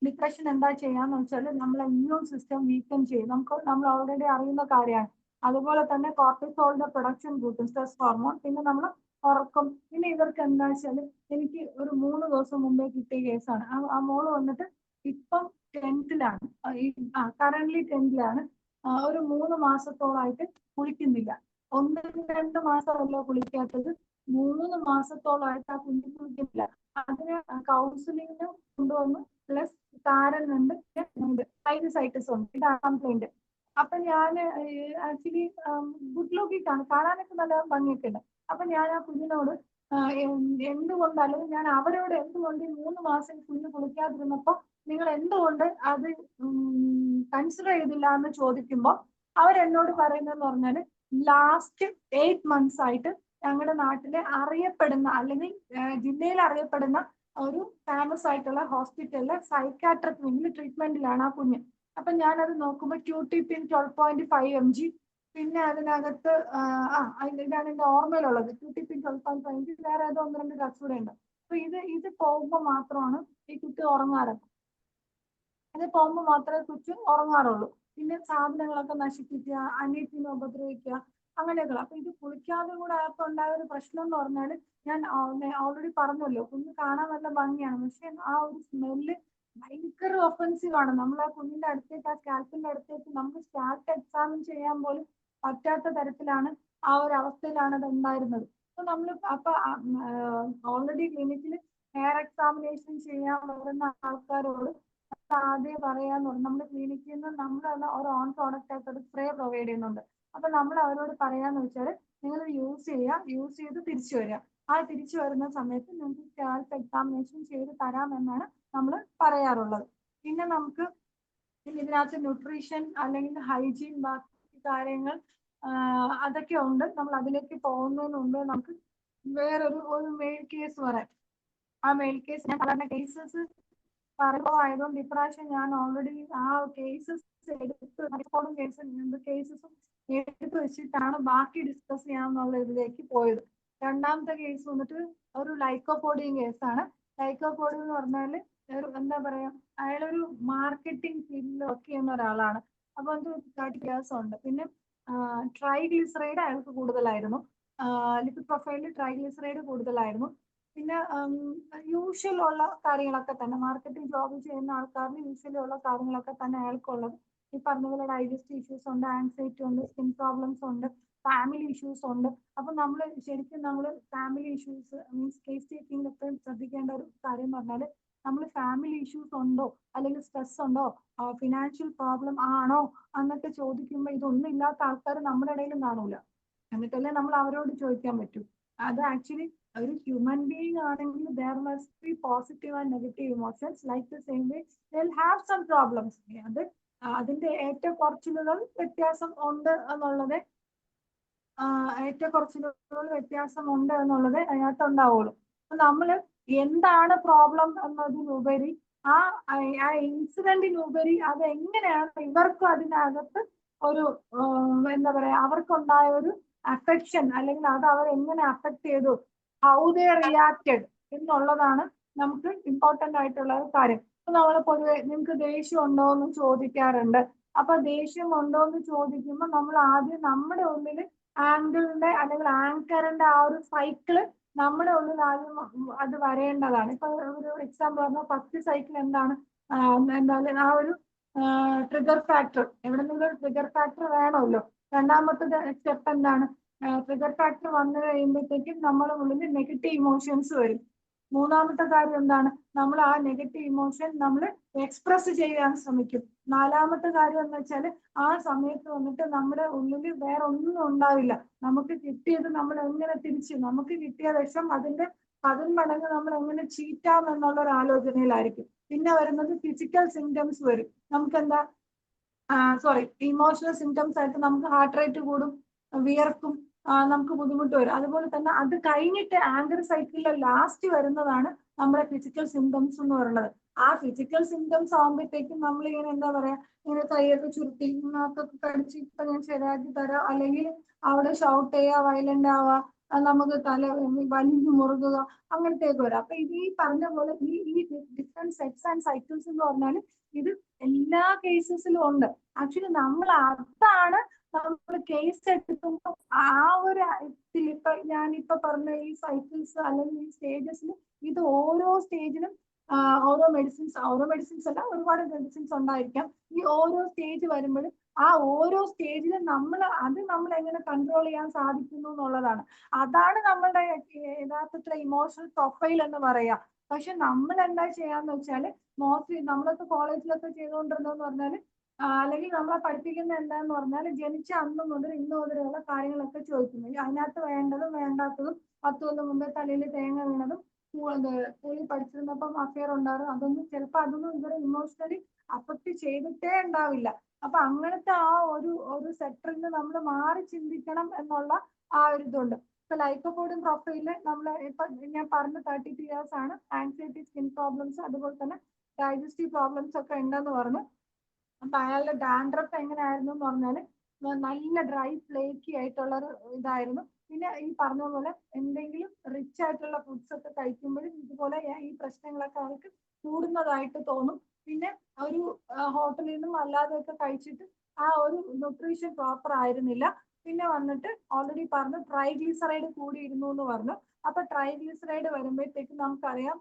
ഡിപ്രഷൻ എന്താ ചെയ്യാന്ന് വെച്ചാൽ നമ്മളെ ഇമ്മ്യൂൺ സിസ്റ്റം വീക്കൻ ചെയ്യും. നമ്മൾ ഓൾറെഡി അറിയുന്ന കാര്യമാണ്. അതുപോലെ തന്നെ കോർട്ടിസോളിന്റെ പ്രൊഡക്ഷൻ കൂട്ടും, സ്ട്രെസ് ഹോർമോൺ. പിന്നെ നമ്മൾ ഉറക്കം. പിന്നെ ഇവർക്ക് എന്താ വെച്ചാൽ, എനിക്ക് ഒരു 3 ദിവസം മുമ്പേ കിട്ടിയ കേസാണ്. ആ മോള് വന്നിട്ട് ഇപ്പം 10th-ലാണ്, കറന്റ് 10th-ലാണ്. ഒരു 3 മാസത്തോളായിട്ട് കുളിക്കുന്നില്ല. 1-2 മാസമല്ല കുളിക്കാത്തത്, 3 മാസത്തോളമായിട്ട് ആ കുഞ്ഞു കുളിക്കുന്നില്ല. അതിന് കൗൺസിലിംഗ് കൊണ്ടുവന്ന് പ്ലസ് താരനുണ്ട്, സൈനസൈറ്റിസ് ഉണ്ട്, ഇതാണ് കംപ്ലൈന്റ്. അപ്പൊ ഞാൻ ആക്ച്വലി ഗുഡ് ലുക്കിക്കാണ്, കാണാനൊക്കെ നല്ല ഭംഗിയൊക്കെ ഉണ്ട്. അപ്പൊ ഞാൻ ആ കുഞ്ഞിനോട് എന്തുകൊണ്ട്, അല്ലെങ്കിൽ ഞാൻ അവരോട് എന്തുകൊണ്ട് ഈ 3 മാസം കുഞ്ഞ് കുളിക്കാതിരുന്നപ്പോ നിങ്ങൾ എന്തുകൊണ്ട് അത് കൺസിഡർ ചെയ്തില്ല എന്ന് ചോദിക്കുമ്പോൾ അവരെന്നോട് പറയുന്നതെന്ന് പറഞ്ഞാല് ലാസ്റ്റ് 8 months ആയിട്ട് ഞങ്ങളുടെ നാട്ടിലെ അറിയപ്പെടുന്ന അല്ലെങ്കിൽ ജില്ലയിൽ അറിയപ്പെടുന്ന ഒരു ഫേമസ് ആയിട്ടുള്ള ഹോസ്പിറ്റലിലെ സൈക്കാട്രിക് വിങ്ങിൽ ട്രീറ്റ്മെന്റിലാണ് ആ കുഞ്ഞ്. അപ്പൊ ഞാനത് നോക്കുമ്പോൾ QT-PIN 12.5 mg, പിന്നെ അതിനകത്ത് ഇതാണ് എന്റെ ഓർമ്മയിലുള്ളത്, QT-PIN 12.5 mg, വേറെ ഏതോ 1-2 ഡ്രഗ്സ് കൂടെ ഉണ്ട്. അപ്പൊ ഇത് പോകുമ്പോൾ മാത്രമാണ് ഈ കുട്ടി ഉറങ്ങാറ്. അത് പോകുമ്പോൾ മാത്രമേ കുട്ടി ഉറങ്ങാറുള്ളൂ. പിന്നെ സാധനങ്ങളൊക്കെ നശിപ്പിക്കുക, അനിയത്തിനെ ഉപദ്രവിക്കുക, അങ്ങനെയൊക്കെ. അപ്പൊ ഇത് കുളിക്കാതെ കൂടെ ആയപ്പോ ഉണ്ടായ ഒരു പ്രശ്നം എന്ന് പറഞ്ഞാൽ, ഞാൻ ഓൾറെഡി പറഞ്ഞല്ലോ, കുഞ്ഞ് കാണാൻ നല്ല ഭംഗിയാണ്, പക്ഷെ ആ ഒരു സ്മെല്ല് ഭയങ്കര ഒഫൻസീവ് ആണ്. നമ്മൾ ആ കുഞ്ഞിന്റെ അടുത്തേക്ക്, ആ സ്കാൽപ്പിന്റെ അടുത്തേക്ക് നമുക്ക് സ്കാൽപ്പ് എക്സാമിൻ ചെയ്യാൻ പോലും പറ്റാത്ത തരത്തിലാണ്, ആ ഒരു അവസ്ഥയിലാണ് അത് ഉണ്ടായിരുന്നത്. അപ്പൊ നമ്മൾ ഓൾറെഡി ക്ലിനിക്കിൽ ഹെയർ എക്സാമിനേഷൻ ചെയ്യാൻ വരുന്ന ആൾക്കാരോട് ആദ്യം പറയാന്ന് പറഞ്ഞു, നമ്മുടെ ക്ലിനിക്കിൽ നിന്ന് നമ്മൾ ഒരു ഓൺ പ്രോഡക്റ്റ് ആയിട്ട് ഒരു സ്പ്രേ പ്രൊവൈഡ് ചെയ്യുന്നുണ്ട്. അപ്പൊ നമ്മൾ അവരോട് പറയാന്ന് വെച്ചാൽ, നിങ്ങൾ യൂസ് ചെയ്ത് തിരിച്ചു വരിക. ആ തിരിച്ചു വരുന്ന സമയത്ത് നിങ്ങൾക്ക് സ്കാൽപ്പ് എക്സാമിനേഷൻ ചെയ്ത് തരാമെന്നാണ് നമ്മൾ പറയാറുള്ളത്. പിന്നെ നമുക്ക് ഇതിനകത്ത് ന്യൂട്രീഷൻ അല്ലെങ്കിൽ ഹൈജീൻ, ബാക്കി കാര്യങ്ങൾ അതൊക്കെ ഉണ്ട്. നമ്മൾ അതിലേക്ക് പോകുന്നതിന് മുമ്പ് നമുക്ക് വേറൊരു മെയിൽ കേസ് പറയാം. ആ മെയിൽ കേസ് ഞാൻ സാധാരണ കേസസ് പറയുന്നതായതുകൊണ്ട് ഇപ്രാവശ്യം ഞാൻ ഓൾറെഡി ആ കേസസ് കേസസും എടുത്ത് വെച്ചിട്ടാണ് ബാക്കി ഡിസ്കസ് ചെയ്യാന്നുള്ള ഇതിലേക്ക് പോയത്. രണ്ടാമത്തെ കേസ് വന്നിട്ട് ഒരു ലൈക്കോപോഡിയം കേസാണ്. ലൈക്കോപോഡിയം എന്ന് പറഞ്ഞാൽ എന്താ പറയാ, അയാളൊരു മാർക്കറ്റിംഗ് ഫീൽഡിൽ വർക്ക് ചെയ്യുന്ന ഒരാളാണ്. അപ്പൊ അത് 30 years ഉണ്ട്. പിന്നെ ട്രൈഗ്ലിസറൈഡ് അയാൾക്ക് കൂടുതലായിരുന്നു, ലിപിഡ് പ്രൊഫൈലിൽ ട്രൈഗ്ലിസറൈഡ് കൂടുതലായിരുന്നു. പിന്നെ യൂഷ്വൽ ഉള്ള കാര്യങ്ങളൊക്കെ തന്നെ, മാർക്കറ്റിംഗ് ജോബ് ചെയ്യുന്ന ആൾക്കാരിന് യൂഷ്വലി ഉള്ള കാര്യങ്ങളൊക്കെ തന്നെ അയാൾക്കുള്ളത്. ഈ പറഞ്ഞ പോലെ ഡൈജസ്റ്റ് ഇഷ്യൂസ് ഉണ്ട്, ആൻസൈറ്റി ഉണ്ട്, സ്കിൻ പ്രോബ്ലംസ് ഉണ്ട്, ഫാമിലി ഇഷ്യൂസ് ഉണ്ട്. അപ്പൊ നമ്മൾ ശരിക്കും family issues means case taking ഒക്കെ ശ്രദ്ധിക്കേണ്ട ഒരു കാര്യം എന്ന് പറഞ്ഞാൽ, നമ്മൾ ഫാമിലി ഇഷ്യൂസ് ഉണ്ടോ അല്ലെങ്കിൽ സ്ട്രെസ് ഉണ്ടോ, ഫിനാൻഷ്യൽ പ്രോബ്ലം ആണോ എന്നൊക്കെ ചോദിക്കുമ്പോൾ ഇതൊന്നും ഇല്ലാത്ത ആൾക്കാർ നമ്മുടെ ഇടയിലും കാണൂല. എന്നിട്ടല്ലേ നമ്മൾ അവരോട് ചോദിക്കാൻ പറ്റൂ. അത് ആക്ച്വലി ഒരു ഹ്യൂമൻ ബീയിങ് ആണെങ്കിൽ there must be positive and negative emotions, like the same way they'll have some problems. അത് അതിന്റെ ഏറ്റക്കുറച്ചിലുകൾ വ്യത്യാസം ഉണ്ട് എന്നുള്ളത് അതിനകത്ത് ഉണ്ടാവുള്ളൂ. അപ്പൊ നമ്മള് എന്താണ് പ്രോബ്ലം എന്നതിനുപരി ആ ഇൻസിഡന്റിനുപരി അത് എങ്ങനെയാണ് ഇവർക്കും അതിനകത്ത് ഒരു എന്താ പറയാ, അവർക്കുണ്ടായ ഒരു അഫെക്ഷൻ അല്ലെങ്കിൽ അത് അവർ എങ്ങനെ അഫക്ട് ചെയ്തു, ഹൗ ദേ റിയാക്റ്റഡ് എന്നുള്ളതാണ് നമുക്ക് ഇമ്പോർട്ടന്റ് ആയിട്ടുള്ള ഒരു കാര്യം. അപ്പൊ നമ്മൾ പൊതുവെ നിങ്ങൾക്ക് ദേഷ്യം ഉണ്ടോ എന്ന് ചോദിക്കാറുണ്ട്. അപ്പൊ ദേഷ്യം ഉണ്ടോ എന്ന് ചോദിക്കുമ്പോൾ നമ്മൾ ആദ്യം നമ്മുടെ ഉള്ളിൽ ആംഗിളിന്റെ അല്ലെങ്കിൽ ആങ്കറിന്റെ ആ ഒരു സൈക്കിള് നമ്മുടെ ഉള്ളിൽ ആദ്യം അത് വരേണ്ടതാണ്. ഇപ്പൊ ഒരു എക്സാമ്പിൾ പറഞ്ഞാൽ ഫസ്റ്റ് സൈക്കിൾ എന്താണ്, എന്തായാലും ആ ഒരു ട്രിഗർ ഫാക്ടർ, എവിടെന്നെങ്കിലും ഒരു ട്രിഗർ ഫാക്ടർ വേണമല്ലോ. രണ്ടാമത്തെ സ്റ്റെപ്പ് എന്താണ്, ട്രിഗർ ഫാക്ടർ വന്നു കഴിയുമ്പോഴത്തേക്കും നമ്മുടെ ഉള്ളിൽ നെഗറ്റീവ് ഇമോഷൻസ് വരും. മൂന്നാമത്തെ കാര്യം എന്താണ്? നമ്മൾ ആ നെഗറ്റീവ് ഇമോഷൻ നമ്മൾ എക്സ്പ്രസ് ചെയ്യാൻ ശ്രമിക്കും. നാലാമത്തെ കാര്യം എന്ന് വെച്ചാൽ ആ സമയത്ത് വന്നിട്ട് നമ്മുടെ ഉള്ളിൽ വേറെ ഒന്നും ഉണ്ടാവില്ല. നമുക്ക് കിട്ടിയത് നമ്മൾ എങ്ങനെ തിരിച്ച്, നമുക്ക് കിട്ടിയ വിഷം അതിന്റെ 10 മടങ്ങ് നമ്മൾ എങ്ങനെ ചീറ്റാം എന്നുള്ള ഒരു ആലോചനയിലായിരിക്കും. പിന്നെ വരുന്നത് ഫിസിക്കൽ സിംറ്റംസ് വരും. നമുക്ക് എന്താ ഇമോഷണൽ സിംറ്റംസ് ആയിട്ട് നമുക്ക് ഹാർട്ട് റേറ്റ് കൂടും, വിയർക്കും, നമുക്ക് ബുദ്ധിമുട്ട് വരും. അതുപോലെ തന്നെ അത് കഴിഞ്ഞിട്ട് ആങ്കർ സൈക്കിളിലെ ലാസ്റ്റ് വരുന്നതാണ് നമ്മുടെ ഫിസിക്കൽ സിംറ്റംസ് എന്ന് പറയുന്നത്. ആ ഫിസിക്കൽ സിംറ്റംസ് ആകുമ്പോഴത്തേക്കും നമ്മളിങ്ങനെ എന്താ പറയാ, ഇങ്ങനെ കൈയൊക്കെ ചുരുട്ടി നാക്കൊക്കെ കടിച്ച് ഇപ്പൊ ഞാൻ ശരിയാക്കി തരാം, അല്ലെങ്കിൽ അവിടെ ഷൗട്ട് ചെയ്യുക, വയലന്റ് ആവുക, നമുക്ക് തല വലിഞ്ഞു മുറുകുക, അങ്ങനത്തെയൊക്കെ വരാം. അപ്പൊ ഇത് ഈ പറഞ്ഞ പോലെ ഈ ഡിഫറെന്റ് സെറ്റ്സ് ആൻഡ് സൈക്കിൾസ് എന്ന് പറഞ്ഞാൽ ഇത് എല്ലാ കേസസിലും ഉണ്ട്. ആക്ച്വലി നമ്മൾ അതാണ് നമ്മൾ കേസ് എടുക്കുമ്പോൾ ആ ഒരു ഇപ്പൊ ഞാനിപ്പോ പറഞ്ഞ ഈ സൈക്കിൾസ് അല്ലെങ്കിൽ ഈ സ്റ്റേജസിൽ ഇത് ഓരോ സ്റ്റേജിലും ഓരോ മെഡിസിൻസ് അല്ല, ഒരുപാട് മെഡിസിൻസ് ഉണ്ടായിരിക്കാം. ഈ ഓരോ സ്റ്റേജ് വരുമ്പോഴും ആ ഓരോ സ്റ്റേജിലും നമ്മൾ എങ്ങനെ കൺട്രോൾ ചെയ്യാൻ സാധിക്കുന്നു എന്നുള്ളതാണ്. അതാണ് നമ്മളുടെ യഥാർത്ഥത്തിലെ ഇമോഷണൽ പ്രൊഫൈൽ എന്ന് പറയാ. പക്ഷെ നമ്മൾ എന്താ ചെയ്യാന്ന് വെച്ചാല് മോസ്റ്റ്ലി നമ്മളൊക്കെ കോളേജിലൊക്കെ ചെയ്തുകൊണ്ടിരുന്നതെന്ന് പറഞ്ഞാല് അല്ലെങ്കിൽ നമ്മളെ പഠിപ്പിക്കുന്ന എന്താന്ന് പറഞ്ഞാൽ ജനിച്ച അന്ന് മുതൽ ഇന്ന് മുതലുള്ള കാര്യങ്ങളൊക്കെ ചോദിക്കുന്നു. അതിനകത്ത് വേണ്ടതും വേണ്ടാത്തതും 10 കൊല്ലം മുമ്പേ തലയിൽ തേങ്ങ വീണതും സ്കൂളിൽ പഠിച്ചിരുന്നപ്പം അഫെയർ ഉണ്ടാകും, അതൊന്നും ഇവരെ ഇമോഷണലി അഫക്ട് ചെയ്തിട്ടേ ഉണ്ടാവില്ല. അപ്പൊ അങ്ങനത്തെ ആ ഒരു സെക്ടറിൽ നിന്ന് നമ്മൾ മാറി ചിന്തിക്കണം എന്നുള്ള ആ ഒരു ഇതുണ്ട്. ഇപ്പൊ ലൈക്കോപോഡിയം പ്രൊഫൈലില് നമ്മൾ ഇപ്പൊ ഞാൻ പറഞ്ഞ 32 years ആണ്, ആൻസൈറ്റി, സ്കിൻ പ്രോബ്ലംസ്, അതുപോലെ തന്നെ ഡൈജസ്റ്റീവ് പ്രോബ്ലംസ് ഒക്കെ ഉണ്ടെന്ന് പറഞ്ഞു. അപ്പൊ അയാളുടെ ഡാൻഡ്രഫ് എങ്ങനെയായിരുന്നു എന്ന് പറഞ്ഞാല് നല്ല ഡ്രൈ ഫ്ലേക്കി ആയിട്ടുള്ള ഒരു ഇതായിരുന്നു. പിന്നെ ഈ പറഞ്ഞ പോലെ എന്തെങ്കിലും റിച്ച് ആയിട്ടുള്ള ഫുഡ്സ് ഒക്കെ കഴിക്കുമ്പോഴും ഇതുപോലെ ഈ പ്രശ്നങ്ങളൊക്കെ അവർക്ക് കൂടുന്നതായിട്ട് തോന്നും. പിന്നെ ഒരു ഹോട്ടലിൽ നിന്നും അല്ലാതെയൊക്കെ കഴിച്ചിട്ട് ആ ഒരു ന്യൂട്രീഷൻ പ്രോപ്പർ ആയിരുന്നില്ല. പിന്നെ വന്നിട്ട് ഓൾറെഡി പറഞ്ഞു ട്രൈഗ്ലിസറൈഡ് കൂടിയിരുന്നു എന്ന് പറഞ്ഞു. അപ്പൊ ട്രൈഗ്ലിസറൈഡ് വരുമ്പോഴത്തേക്കും നമുക്കറിയാം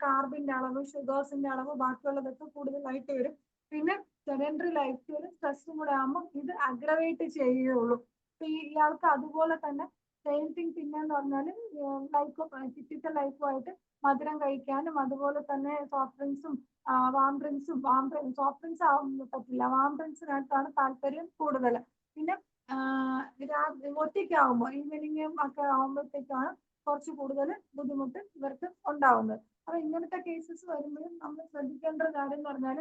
കാർബിന്റെ അളവ്, ഷുഗേഴ്സിന്റെ അളവ്, ബാക്കിയുള്ളതൊക്കെ കൂടുതലായിട്ട് വരും. പിന്നെ സെഡൻഡറി ലൈഫ് സ്റ്റൈലും സ്ട്രെസ്സും കൂടെ ആകുമ്പോൾ ഇത് അഗ്രവേറ്റ് ചെയ്യുകയുള്ളൂ. അപ്പൊ ഇയാൾക്ക് അതുപോലെ തന്നെ സെയിം തിങ് പിന്നെന്ന് പറഞ്ഞാൽ ടിപ്പിക്കൽ ലൈഫുമായിട്ട് മധുരം കഴിക്കാനും അതുപോലെ തന്നെ സോഫ്റ്റ് ഡ്രിങ്ക്സും വാം ഡ്രിങ്ക്സും സോഫ്റ്റ് ഡ്രിങ്ക്സ് പറ്റില്ല, വാം ഡ്രിങ്ക്സിനകത്താണ് താല്പര്യം കൂടുതൽ. പിന്നെ ഒറ്റയ്ക്കാവുമ്പോൾ ഈവനിങ്ങും ഒക്കെ ആകുമ്പോഴത്തേക്കാണ് കുറച്ച് കൂടുതൽ ബുദ്ധിമുട്ട് ഇവർക്ക് ഉണ്ടാവുന്നത്. അപ്പൊ ഇങ്ങനത്തെ കേസസ് വരുമ്പോഴും നമ്മൾ ശ്രദ്ധിക്കേണ്ട ഒരു കാര്യം എന്ന് പറഞ്ഞാൽ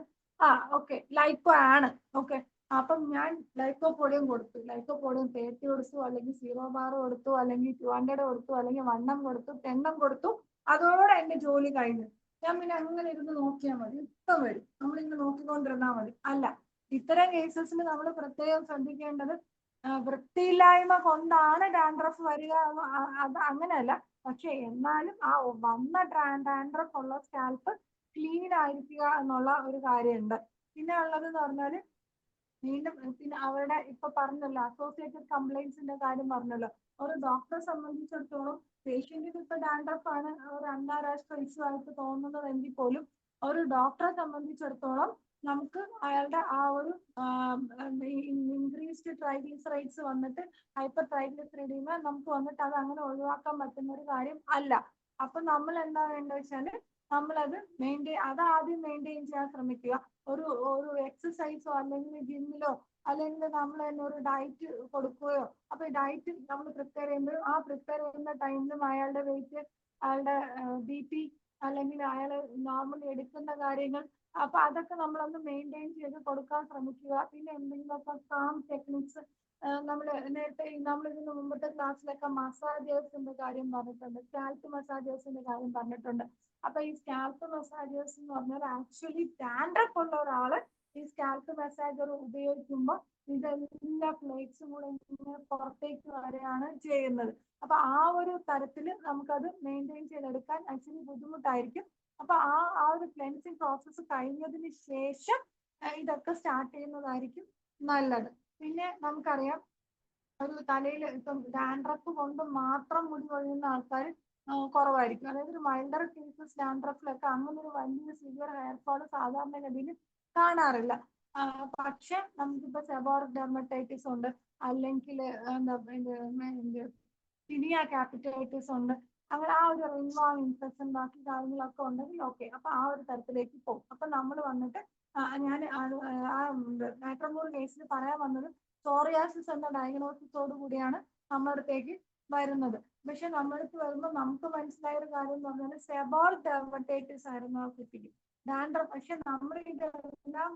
ഓക്കെ ലൈക്കോ ആണ്, ഓക്കെ അപ്പം ഞാൻ ലൈക്കോപോഡിയം കൊടുത്തു, ലൈക്കോപോഡിയം 30 കൊടുത്തു, അല്ലെങ്കിൽ 0 ബാർ കൊടുത്തു, അല്ലെങ്കിൽ 200 കൊടുത്തു, അല്ലെങ്കിൽ 1 കൊടുത്തു, 10 കൊടുത്തു, അതോടെ എന്റെ ജോലി കഴിഞ്ഞു. ഞാൻ പിന്നെ അങ്ങനെ ഇരുന്ന് നോക്കിയാൽ മതി, ഇപ്പം വരും, നമ്മളിങ്ങനെ നോക്കിക്കൊണ്ടിരുന്നാൽ മതി. അല്ല, ഇത്തരം കേസസിൽ നമ്മൾ പ്രത്യേകം ശ്രദ്ധിക്കേണ്ടത് വൃത്തിയില്ലായ്മ കൊണ്ടാണ് ഡാൻഡ്രഫ് വരിക, അത് അങ്ങനെയല്ല. പക്ഷെ എന്നാലും ആ വന്ന ഡാൻഡ്രഫ് ഉള്ള സ്കാൽപ്പ് ക്ലീൻ ആയിരിക്കുക എന്നുള്ള ഒരു കാര്യമുണ്ട്. പിന്നെ ഉള്ളതെന്ന് പറഞ്ഞാല് വീണ്ടും പിന്നെ അവരുടെ ഇപ്പൊ പറഞ്ഞല്ലോ അസോസിയേറ്റഡ് കംപ്ലൈന്റ്സിന്റെ കാര്യം പറഞ്ഞല്ലോ. ഒരു ഡോക്ടറെ സംബന്ധിച്ചിടത്തോളം പേഷ്യന്റിന് ഇപ്പൊ ഡാൻഡ്രഫ് ആണ് ഒരു അന്താരാഷ്ട്ര ഇഷ്യൂ ആയിട്ട് തോന്നുന്നതെങ്കിൽ പോലും ഒരു ഡോക്ടറെ സംബന്ധിച്ചിടത്തോളം നമുക്ക് അയാളുടെ ആ ഒരു ഇൻക്രീസ്ഡ് ട്രൈഗ്ലിസറൈഡ്സ് വന്നിട്ട് ഹൈപ്പർ ട്രൈഗ്ലിസറൈഡീമ നമുക്ക് വന്നിട്ട് അത് അങ്ങനെ ഒഴിവാക്കാൻ പറ്റുന്ന ഒരു കാര്യം അല്ല. അപ്പൊ നമ്മൾ എന്താ വേണ്ടത് വെച്ചാല് നമ്മളത് ആദ്യം മെയിൻറ്റെയിൻ ചെയ്യാൻ ശ്രമിക്കുക. ഒരു എക്സസൈസോ അല്ലെങ്കിൽ ജിമ്മിലോ അല്ലെങ്കിൽ നമ്മൾ തന്നെ ഒരു ഡയറ്റ് കൊടുക്കുകയോ. അപ്പൊ ഡയറ്റ് നമ്മൾ പ്രിപ്പയർ ചെയ്യുമ്പോൾ ആ പ്രിപ്പയർ ചെയ്യുന്ന ടൈമിലും അയാളുടെ വെയിറ്റ്, അയാളുടെ BP, അല്ലെങ്കിൽ അയാൾ നോർമലി എടുക്കുന്ന കാര്യങ്ങൾ, അപ്പൊ അതൊക്കെ നമ്മളൊന്ന് മെയിൻറ്റെയിൻ ചെയ്ത് കൊടുക്കാൻ ശ്രമിക്കുക. പിന്നെ എന്തെങ്കിലുമൊക്കെ കാം ടെക്നിക്സ് നമ്മൾ നേരത്തെ ഇതിന് മുമ്പത്തെ ക്ലാസ്സിലൊക്കെ മസാജേഴ്സിന്റെ കാര്യം പറഞ്ഞിട്ടുണ്ട്, സ്കാൽപ്പ് മസാജേഴ്സിന്റെ കാര്യം പറഞ്ഞിട്ടുണ്ട്. അപ്പൊ ഈ സ്കാൽപ്പ് മസാജേഴ്സ് എന്ന് പറഞ്ഞാൽ ആക്ച്വലി ഡാൻഡ്രഫ് ഉള്ള ഒരാള് ഈ സ്കാൽപ്പ് മസാജർ ഉപയോഗിക്കുമ്പോൾ ഇതെല്ലാ ഫ്ലേക്സും കൂടെ ഇങ്ങനെ പുറത്തേക്ക് വരികയാണ് ചെയ്യുന്നത്. അപ്പൊ ആ ഒരു തരത്തിൽ നമുക്കത് മെയിൻറ്റെയിൻ ചെയ്തെടുക്കാൻ ആക്ച്വലി ബുദ്ധിമുട്ടായിരിക്കും. അപ്പൊ ആ ഒരു ക്ലെൻസിങ് പ്രോസസ്സ് കഴിഞ്ഞതിന് ശേഷം ഇതൊക്കെ സ്റ്റാർട്ട് ചെയ്യുന്നതായിരിക്കും നല്ലത്. പിന്നെ നമുക്കറിയാം ഒരു തലയിൽ ഇപ്പം ഡാൻഡ്രഫ് കൊണ്ട് മാത്രം മുടി കൊഴിയുന്ന ആൾക്കാർ കുറവായിരിക്കും. അതായത് ഒരു മൈൽഡർ കേസസ് ഡാൻഡ്രഫിലൊക്കെ അങ്ങനെ ഒരു വലിയ സിവിയർ ഹെയർ ഫാൾ സാധാരണഗതിയിൽ കാണാറില്ല. പക്ഷെ നമുക്കിപ്പോ സെബോറിക് ഡെർമറ്റൈറ്റിസ് ഉണ്ട്, അല്ലെങ്കിൽ എന്താ പിനിയ ക്യാപിറ്റൈറ്റിസ് ഉണ്ട്, അങ്ങനെ ആ ഒരു റിൻവാൾ ഇൻഫെക്ഷൻ ബാക്കി കാര്യങ്ങളൊക്കെ ഉണ്ടെങ്കിൽ ഓക്കെ, അപ്പൊ ആ ഒരു തരത്തിലേക്ക് പോകും. അപ്പൊ നമ്മൾ വന്നിട്ട് ഞാൻ നൈട്രോമോർ കേസിൽ പറയാൻ വന്നത് സോറിയാസിസ് എന്ന ഡയഗ്നോസിസോട് കൂടിയാണ് നമ്മുടെ അടുത്തേക്ക് വരുന്നത്. പക്ഷെ നമ്മളടുത്ത് വരുമ്പോൾ നമുക്ക് മനസ്സിലായ ഒരു കാര്യം എന്ന് പറഞ്ഞാൽ സെബോറിക് ഡെർമറ്റൈറ്റിസ് ആയിരുന്നു ആ കുട്ടിക്ക്. ഡാൻഡ്രഫ്. പക്ഷെ നമ്മൾ ഇതെല്ലാം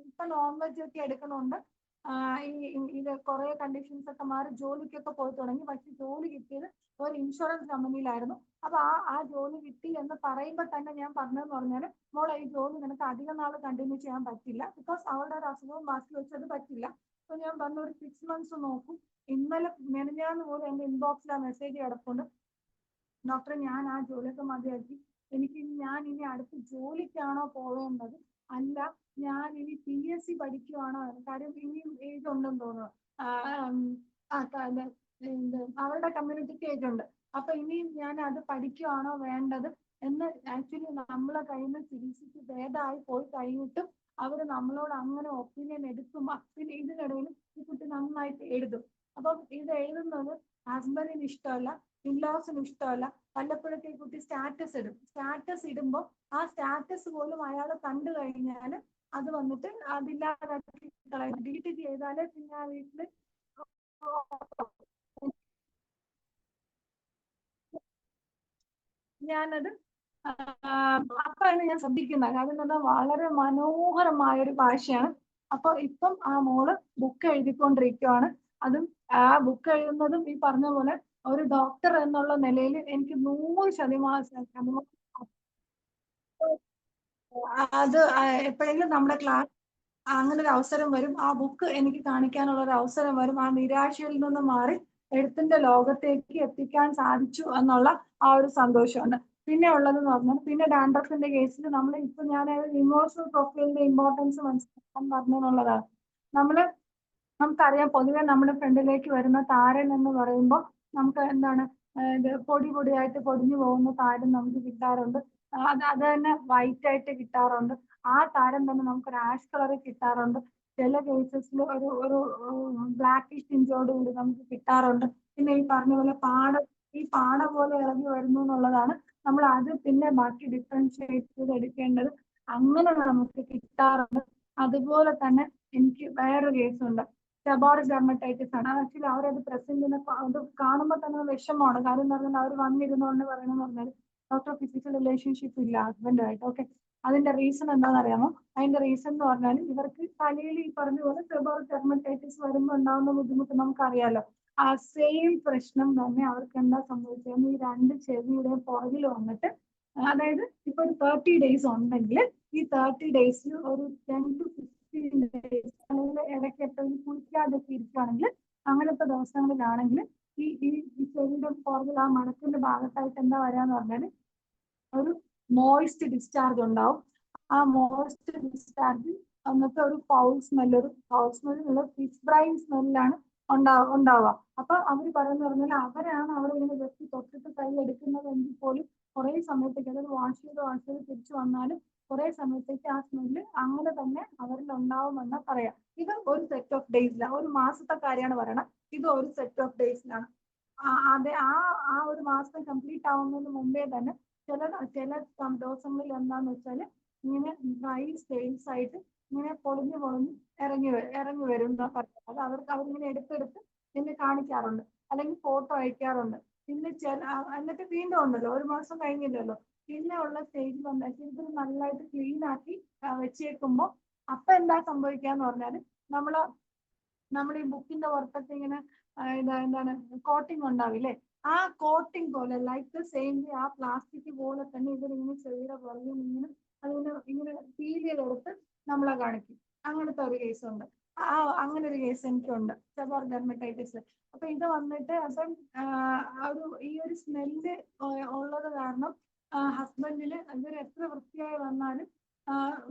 ഇപ്പൊ നോൺ വെജ് ഒക്കെ എടുക്കണോണ്ട് ഇത് കുറെ കണ്ടീഷൻസ് ഒക്കെ മാറി ജോലിക്കൊക്കെ പോയി തുടങ്ങി. പക്ഷെ ജോലി കിട്ടിയത് ഒരു ഇൻഷുറൻസ് കമ്പനിയിലായിരുന്നു. അപ്പൊ ആ ജോലി കിട്ടി എന്ന് പറയുമ്പോൾ തന്നെ ഞാൻ പറഞ്ഞതെന്ന് പറഞ്ഞാൽ, മോളെ ഈ ജോലി നിനക്ക് അധികം നാൾ കണ്ടിന്യൂ ചെയ്യാൻ പറ്റില്ല, ബിക്കോസ് അവളുടെ ഒരു അസുഖവും ബാക്കി വെച്ചത് പറ്റില്ല. അപ്പൊ ഞാൻ പറഞ്ഞു ഒരു 6 months നോക്കും. ഇന്നലെ മെനഞ്ഞാന്ന് പോലും എന്റെ ഇൻബോക്സിൽ ആ മെസ്സേജ് കിടപ്പുണ്ട്, ഡോക്ടറെ ഞാൻ ആ ജോലിയൊക്കെ മതിയാക്കി, ഞാൻ ഇനി അടുത്ത ജോലിക്കാണോ പോവേണ്ടത്, അല്ല ഞാൻ ഇനി PSC പഠിക്കുവാണോ, കാര്യം ഇനിയും ഏജ് ഉണ്ടെന്ന് തോന്നുന്നു, അവരുടെ കമ്മ്യൂണിറ്റിക്ക് ഏജ് ഉണ്ട്. അപ്പൊ ഇനിയും ഞാൻ അത് പഠിക്കുവാണോ വേണ്ടത് എന്ന് ആക്ച്വലി നമ്മളെ കയ്യിൽ നിന്ന് ചികിത്സിച്ച് ഭേദമായി പോയി കഴിഞ്ഞിട്ടും അവര് നമ്മളോട് അങ്ങനെ ഒപ്പീനിയൻ എടുക്കും. പിന്നെ ഇതിനിടയിൽ ഈ കുട്ടി നന്നായിട്ട് എഴുതും. അപ്പം ഇത് എഴുതുന്നത് ഹസ്ബൻഡിന് ഇഷ്ടമല്ല, ഇൻലോസിന് ഇഷ്ടമല്ല. വല്ലപ്പോഴൊക്കെ ഈ കുട്ടി സ്റ്റാറ്റസ് ഇടും. സ്റ്റാറ്റസ് ഇടുമ്പോൾ ആ സ്റ്റാറ്റസ് പോലും അയാൾ കണ്ടു കഴിഞ്ഞാൽ അത് വന്നിട്ട് അതില്ലാതാക്കി ഡിലീറ്റ് ചെയ്താലേ പിന്നെ ആ വീട്ടില് ഞാനത് അപ്പോഴാണ് ഞാൻ ശ്രദ്ധിക്കുന്നത്. കാരണം എന്താ, വളരെ മനോഹരമായ ഒരു ഭാഷയാണ്. അപ്പൊ ഇപ്പം ആ മോള് ബുക്ക് എഴുതിക്കൊണ്ടിരിക്കുവാണ്. അതും ആ ബുക്ക് എഴുതുന്നതും ഈ പറഞ്ഞ പോലെ ഒരു ഡോക്ടർ എന്നുള്ള നിലയിൽ എനിക്ക് 100% അത് എപ്പോഴെങ്കിലും നമ്മുടെ ക്ലാസ് അങ്ങനെ ഒരു അവസരം വരും, ആ ബുക്ക് എനിക്ക് കാണിക്കാനുള്ള ഒരു അവസരം വരും, ആ നിരാശയിൽ നിന്ന് മാറി എഴുത്തിന്റെ ലോകത്തേക്ക് എത്തിക്കാൻ സാധിച്ചു എന്നുള്ള ആ ഒരു സന്തോഷമുണ്ട്. പിന്നെ ഉള്ളതെന്ന് പറഞ്ഞാൽ, പിന്നെ ഡാൻഡ്രഫിന്റെ കേസിൽ നമ്മൾ ഇപ്പൊ ഞാൻ ഇമോഷണൽ പ്രൊഫൈലിന്റെ ഇമ്പോർട്ടൻസ് മനസ്സിലാക്കാൻ പറഞ്ഞെന്നുള്ളതാണ്. നമുക്കറിയാം പൊതുവെ നമ്മുടെ ഫ്രണ്ടിലേക്ക് വരുന്ന താരൻ എന്ന് പറയുമ്പോൾ നമുക്ക് എന്താണ്, പൊടി പൊടിയായിട്ട് പൊടിഞ്ഞു പോകുന്ന താരൻ നമുക്ക് കിട്ടാറുണ്ട്. അത് തന്നെ വൈറ്റ് ആയിട്ട് കിട്ടാറുണ്ട്. ആ താരം തന്നെ നമുക്കൊരു ആഷ് കളറിൽ കിട്ടാറുണ്ട്. ചില കേസസിൽ ഒരു ബ്ലാക്കിഷ് ടിഞ്ചോട് കൂടി നമുക്ക് കിട്ടാറുണ്ട്. പിന്നെ ഈ പറഞ്ഞ പോലെ ഈ പാട പോലെ ഇറങ്ങി വരുന്നു എന്നുള്ളതാണ് നമ്മൾ അത് പിന്നെ ബാക്കി ഡിഫറൻഷിയേറ്റ് ചെയ്ത് എടുക്കേണ്ടത്. അങ്ങനെ നമുക്ക് കിട്ടാറുണ്ട്. അതുപോലെ തന്നെ എനിക്ക് വേറൊരു കേസുണ്ട്, സെബോറിക് ഡെർമറ്റൈറ്റിസ് ആണ്. ആക്ച്വലി അവരത് പ്രസന്റിന് അത് കാണുമ്പോൾ തന്നെ വിഷമമാണ്. കാര്യം എന്ന് പറഞ്ഞാൽ അവർ വന്നിരുന്നോണ്ട് പറയണമെന്ന് പറഞ്ഞാൽ ഡോക്ടർ ഫിസിക്കൽ റിലേഷൻഷിപ്പ് ഇല്ല ഹസ്ബൻഡുമായിട്ട്. ഓക്കെ, അതിന്റെ റീസൺ എന്താണെന്ന് അറിയാമോ? അതിന്റെ റീസൺ എന്ന് പറഞ്ഞാൽ ഇവർക്ക് തലയിൽ ഈ പറഞ്ഞ പോലെ സെബോറിക് ഡെർമറ്റൈറ്റിസ് വരുമ്പോൾ ഉണ്ടാകുന്ന ബുദ്ധിമുട്ട് നമുക്കറിയാലോ. ആ സെയിം പ്രശ്നം തന്നെ അവർക്ക് എന്താ സംഭവിച്ചതെന്ന്, ഈ 2 ചെവിയുടെയും പുറകിൽ വന്നിട്ട്, അതായത് ഇപ്പൊ ഒരു 30 days ഉണ്ടെങ്കിൽ ഈ 30 days ഒരു 10 to 15 days അല്ലെങ്കിൽ ഇടയ്ക്ക് എപ്പോഴും കുളിക്കാതൊക്കെ ഇരിക്കുകയാണെങ്കിൽ, അങ്ങനത്തെ ദിവസങ്ങളിലാണെങ്കിൽ ഈ ചെവിയുടെ പുറകിൽ ആ മണത്തിന്റെ ഭാഗത്തായിട്ട് എന്താ വരാന്ന് പറഞ്ഞാൽ ഒരു മോയിസ്റ്റ് ഡിസ്ചാർജ് ഉണ്ടാവും. ആ മോയിസ്റ്റ് ഡിസ്ചാർജ് എന്നിട്ട് ഒരു ഫൗൾ സ്മെല്ലുള്ള ഫിഷ് ബ്രൈൻ സ്മെല്ലാണ് ഉണ്ടാവുക. അപ്പൊ അവര് പറയുന്ന പറഞ്ഞാൽ അവരാണ് അവിടെ ഇങ്ങനെ ജസ്റ്റ് തൊട്ടിട്ട് കൈ എടുക്കുന്നതെങ്കിൽ പോലും കുറെ സമയത്തേക്ക്, അതായത് വാഷ് ചെയ്ത് തിരിച്ചു വന്നാലും കുറെ സമയത്തേക്ക് ആ സ്മെല്ല് അങ്ങനെ തന്നെ അവരിൽ ഉണ്ടാവുമെന്ന് പറയാം. ഇത് ഒരു സെറ്റ് ഓഫ് ഡേയ്സിലാണ്, ഒരു മാസത്തെ കാര്യമാണ് പറയണത്. ഇത് ഒരു സെറ്റ് ഓഫ് ഡേയ്സിലാണ്. അതെ, ആ ഒരു മാസം കംപ്ലീറ്റ് ആവുന്നതിന് മുമ്പേ തന്നെ ചില ദിവസങ്ങളിൽ എന്താന്ന് വെച്ചാൽ ഇങ്ങനെ ഡ്രൈ സ്റ്റെയിൻസ് ആയിട്ട് ഇങ്ങനെ പൊളിഞ്ഞ് ഇറങ്ങി വരും എന്നാ പറയുന്നത്. അത് അവരിങ്ങനെ എടുത്തെടുത്ത് എന്നെ കാണിക്കാറുണ്ട്, അല്ലെങ്കിൽ ഫോട്ടോ അയക്കാറുണ്ട്. പിന്നെ എന്നിട്ട് വീണ്ടും ഉണ്ടല്ലോ, ഒരു മാസം കഴിഞ്ഞില്ലല്ലോ, പിന്നെ ഉള്ള സ്റ്റേജിൽ എന്താക്കി ഇത് നല്ലതായിട്ട് ക്ലീൻ ആക്കി വെച്ചേക്കുമ്പോൾ അപ്പൊ എന്താ സംഭവിക്കാന്ന് പറഞ്ഞാല് നമ്മൾ ഈ ബുക്കിന്റെ പുറത്തൊക്കെ ഇങ്ങനെ എന്താണ് കോട്ടിങ് ഉണ്ടാവില്ലേ, ആ കോട്ടിങ് പോലെ ലൈക്ക് സെയിം ആ പ്ലാസ്റ്റിക് പോലെ തന്നെ ഇവരിങ്ങനെ ചെറിയ പുറകിൽ ഇങ്ങനെ ഫീൽ ചെയ്തെടുത്ത് നമ്മളെ കാണിക്കും. അങ്ങനത്തെ ഒരു കേസുണ്ട്. അങ്ങനെ ഒരു കേസ് എനിക്കുണ്ട്, സെബോറിക് ഡെർമറ്റൈറ്റിസ്. അപ്പൊ ഇത് വന്നിട്ട് അപ്പം ഈ ഒരു സ്മെല്ല് ഉള്ളത് കാരണം ഹസ്ബൻഡിന് ഇവർ എത്ര വൃത്തിയായി വന്നാലും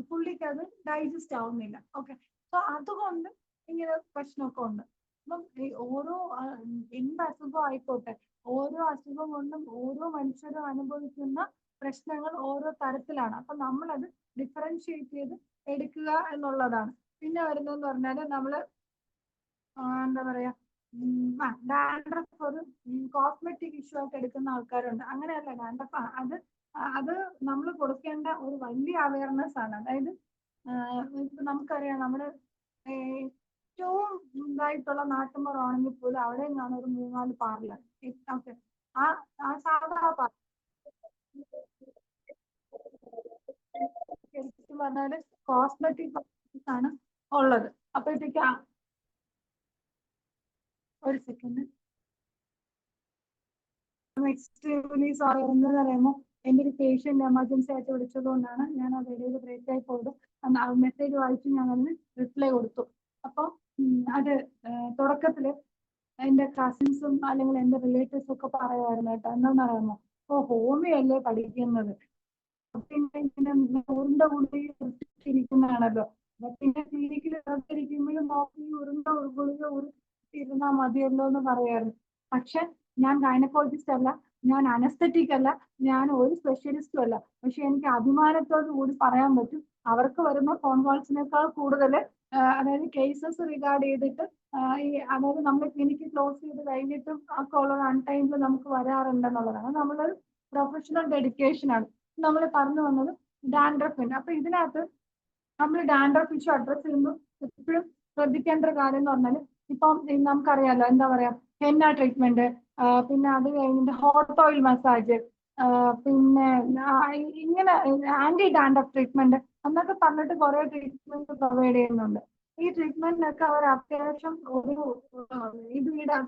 പുള്ളിക്ക് അത് ഡൈജസ്റ്റ് ആവുന്നില്ല. ഓക്കെ, അപ്പൊ അതുകൊണ്ട് ഇങ്ങനെ പ്രശ്നമൊക്കെ ഉണ്ട്. അപ്പം ഈ ഓരോ എന്ത് അസുഖം ആയിക്കോട്ടെ, ഓരോ അസുഖം കൊണ്ടും ഓരോ മനുഷ്യരും അനുഭവിക്കുന്ന പ്രശ്നങ്ങൾ ഓരോ തരത്തിലാണ്. അപ്പൊ നമ്മളത് ഡിഫറൻഷിയേറ്റ് ചെയ്ത് എടുക്കുക എന്നുള്ളതാണ്. പിന്നെ വരുന്നതെന്ന് പറഞ്ഞാല് നമ്മള് എന്താ പറയാ, ഡാൻഡ്രഫ് ഒരു കോസ്മെറ്റിക് ഇഷ്യൂ ആയിട്ട് എടുക്കുന്ന ആൾക്കാരുണ്ട്. അങ്ങനെയല്ല ഡാൻഡ്രഫ് അത് നമ്മൾ കൊടുക്കേണ്ട ഒരു വലിയ അവയർനെസ് ആണ്. അതായത് ഇപ്പൊ നമുക്കറിയാം നമ്മുടെ ഏറ്റവും ഇതായിട്ടുള്ള നാട്ടുമ്പുറമാണെങ്കിൽ പോലും അവിടെ നിന്നാണ് ഒരു 3-4 പാർലർ. ഓക്കെ, ആ സാധാ ശരിക്കും പറഞ്ഞാല് കോസ്മെറ്റിക് ആണ് ഉള്ളത്. അപ്പോഴത്തേക്ക് ഒരു സെക്കൻഡ് എക്സ്ട്രീംലി സോറി. എന്താണെന്ന് പറയുമ്പോൾ എൻ്റെ ഒരു പേഷ്യന്റ് എമർജൻസി ആയിട്ട് വിളിച്ചതുകൊണ്ടാണ് ഞാൻ അത് ഇടയിൽ ബ്രേക്ക് ആയി പോയത്. മെസ്സേജ് വായിച്ച് ഞാൻ അതിന് റിപ്ലൈ കൊടുത്തു. അപ്പം അത് തുടക്കത്തില് എൻ്റെ കസിൻസും അല്ലെങ്കിൽ എൻ്റെ റിലേറ്റീവ്സും ഒക്കെ പറയുമായിരുന്നു കേട്ടോ. എന്താണെന്ന് അറിയാമോ, ഓ ഹോമിയോ അല്ലേ പഠിക്കുന്നത്, പിന്നെ ഇങ്ങനെ ഉരുണ്ട ഗുളിക ഇരിക്കുന്നതാണല്ലോ, പിന്നെ ക്ലിനിക്കിൽ ഇരിക്കുമ്പോഴും നോക്കി ഉരുണ്ട ഗുളിക ഇരുന്നാ മതിയല്ലോ എന്ന് പറയായിരുന്നു. പക്ഷെ ഞാൻ ഗൈനക്കോളജിസ്റ്റ് അല്ല, ഞാൻ അനസ്തറ്റിക് അല്ല, ഞാൻ ഒരു സ്പെഷ്യലിസ്റ്റും അല്ല. പക്ഷെ എനിക്ക് അഭിമാനത്തോടു കൂടി പറയാൻ പറ്റും, അവർക്ക് വരുന്ന ഫോൺ കോൾസിനേക്കാൾ കൂടുതൽ അതായത് കേസസ് റിഗാർഡ് ചെയ്തിട്ട് അതായത് നമ്മൾ ക്ലിനിക്ക് ക്ലോസ് ചെയ്ത് കഴിഞ്ഞിട്ടും ഒക്കെ ഉള്ള അൺടൈമിൽ നമുക്ക് വരാറുണ്ടെന്നുള്ളതാണ്. നമ്മളൊരു പ്രൊഫഷണൽ ഡെഡിക്കേഷൻ ആണ്. നമ്മൾ പറഞ്ഞു വന്നത് ഡാൻഡ്രഫിന്. അപ്പൊ ഇതിനകത്ത് നമ്മൾ ഡാൻഡ്രഫ് ഇഷ്യൂ അഡ്രസ് ചെയ്യുമ്പോൾ എപ്പോഴും ശ്രദ്ധിക്കേണ്ട ഒരു കാര്യം എന്ന് പറഞ്ഞാൽ, ഇപ്പം നമുക്കറിയാലോ എന്താ പറയാ, ഹെന്ന ട്രീറ്റ്മെന്റ്, പിന്നെ അത് കഴിഞ്ഞിട്ട് ഹോട്ട് ഓയിൽ മസാജ്, പിന്നെ ഇങ്ങനെ ആന്റി ഡാൻഡ്രഫ് ട്രീറ്റ്മെന്റ് എന്നൊക്കെ പറഞ്ഞിട്ട് കുറെ ട്രീറ്റ്മെന്റ് പ്രൊവൈഡ് ചെയ്യുന്നുണ്ട്. ഈ ട്രീറ്റ്മെന്റിനൊക്കെ അവർ അത്യാവശ്യം ഒരു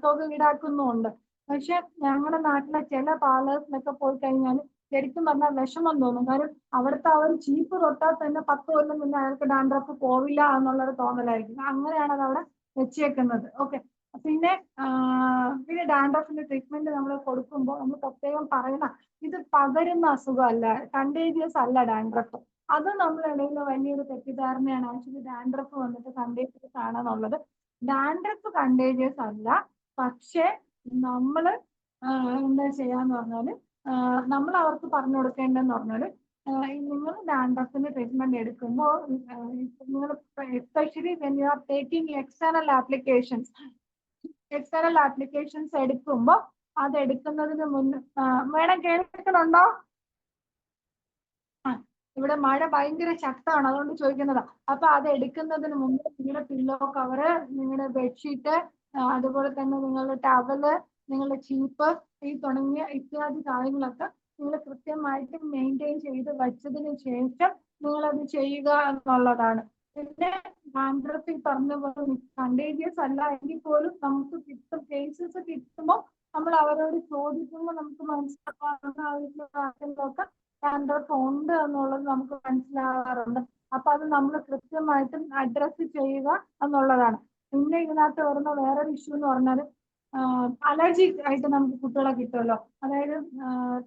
തുക ഈടാക്കുന്നുമുണ്ട്. പക്ഷെ ഞങ്ങളുടെ നാട്ടിലെ ചില പാർലേഴ്സിലൊക്കെ പോയി കഴിഞ്ഞാൽ ശരിക്കും പറഞ്ഞാൽ വിഷമം തോന്നും. കാര്യം അവിടുത്തെ ആ ഒരു ചീപ്പ് തൊട്ടാൽ തന്നെ 10 കൊല്ലം മുന്നേ അയാൾക്ക് ഡാൻഡ്രഫ് പോവില്ല എന്നുള്ളൊരു തോന്നലായിരിക്കും. അങ്ങനെയാണ് അത് അവിടെ വെച്ചേക്കുന്നത്. ഓക്കെ, പിന്നെ ഡാൻഡ്രഫിന്റെ ട്രീറ്റ്മെന്റ് നമ്മൾ കൊടുക്കുമ്പോൾ നമ്മൾ പ്രത്യേകം പറയണ, ഇത് പകരുന്ന അസുഖമല്ല, കണ്ടേജിയസ് അല്ല ഡാൻഡ്രഫ്. അത് നമ്മളിടയിൽ വലിയൊരു തെറ്റിദ്ധാരണയാണ്. ആക്ച്വലി ഡാൻഡ്രഫ് വന്നിട്ട് കണ്ടേജിയസ് ആണെന്നുള്ളത്. ഡാൻഡ്രഫ് കണ്ടേജിയസ് അല്ല. പക്ഷെ നമ്മള് എന്താ ചെയ്യാന്ന് പറഞ്ഞാല്, നമ്മൾ അവർക്ക് പറഞ്ഞു കൊടുക്കേണ്ടതെന്ന് പറഞ്ഞാല്, നിങ്ങൾ ഡാൻഡ്രഫിന് ട്രീറ്റ്മെന്റ് എടുക്കുമ്പോൾ നിങ്ങൾ especially when you are taking external applications എടുക്കുമ്പോൾ അത് എടുക്കുന്നതിന് മുന്നേ മേഡം കേൾക്കുന്നുണ്ടോ? ഇവിടെ മഴ ഭയങ്കര ശക്തമാണ്, അതുകൊണ്ട് ചോദിക്കുന്നതാ. അപ്പൊ അത് എടുക്കുന്നതിന് മുമ്പ് നിങ്ങളുടെ പില്ലോ കവറ്, നിങ്ങളുടെ ബെഡ്ഷീറ്റ്, അതുപോലെ തന്നെ നിങ്ങളുടെ ടവല്, നിങ്ങളുടെ ചീപ്പ്, ഈ തുടങ്ങിയ ഇത്യാദി കാര്യങ്ങളൊക്കെ നിങ്ങൾ കൃത്യമായിട്ട് മെയിൻറ്റെയിൻ ചെയ്ത് വച്ചതിന് ശേഷം നിങ്ങളത് ചെയ്യുക എന്നുള്ളതാണ്. പിന്നെ ഡാൻഡ്രഫ് പറഞ്ഞ പോലെ കണ്ടേജിയസ് അല്ല എങ്കിൽ പോലും നമുക്ക് കിട്ടും, കേസസ് കിട്ടുമ്പോൾ നമ്മൾ അവരോട് ചോദിക്കുമ്പോൾ നമുക്ക് മനസ്സിലാക്കാവുന്ന കാര്യങ്ങളൊക്കെ ഡാൻഡ്രഫ് ഉണ്ട് എന്നുള്ളത് നമുക്ക് മനസ്സിലാകാറുണ്ട്. അപ്പൊ അത് നമ്മൾ കൃത്യമായിട്ടും അഡ്രസ് ചെയ്യുക എന്നുള്ളതാണ്. പിന്നെ ഇതിനകത്ത് വരുന്ന വേറൊരു ഇഷ്യൂ എന്ന് പറഞ്ഞാൽ അലർജി ആയിട്ട് നമുക്ക് കുട്ടികളെ കിട്ടുമല്ലോ. അതായത്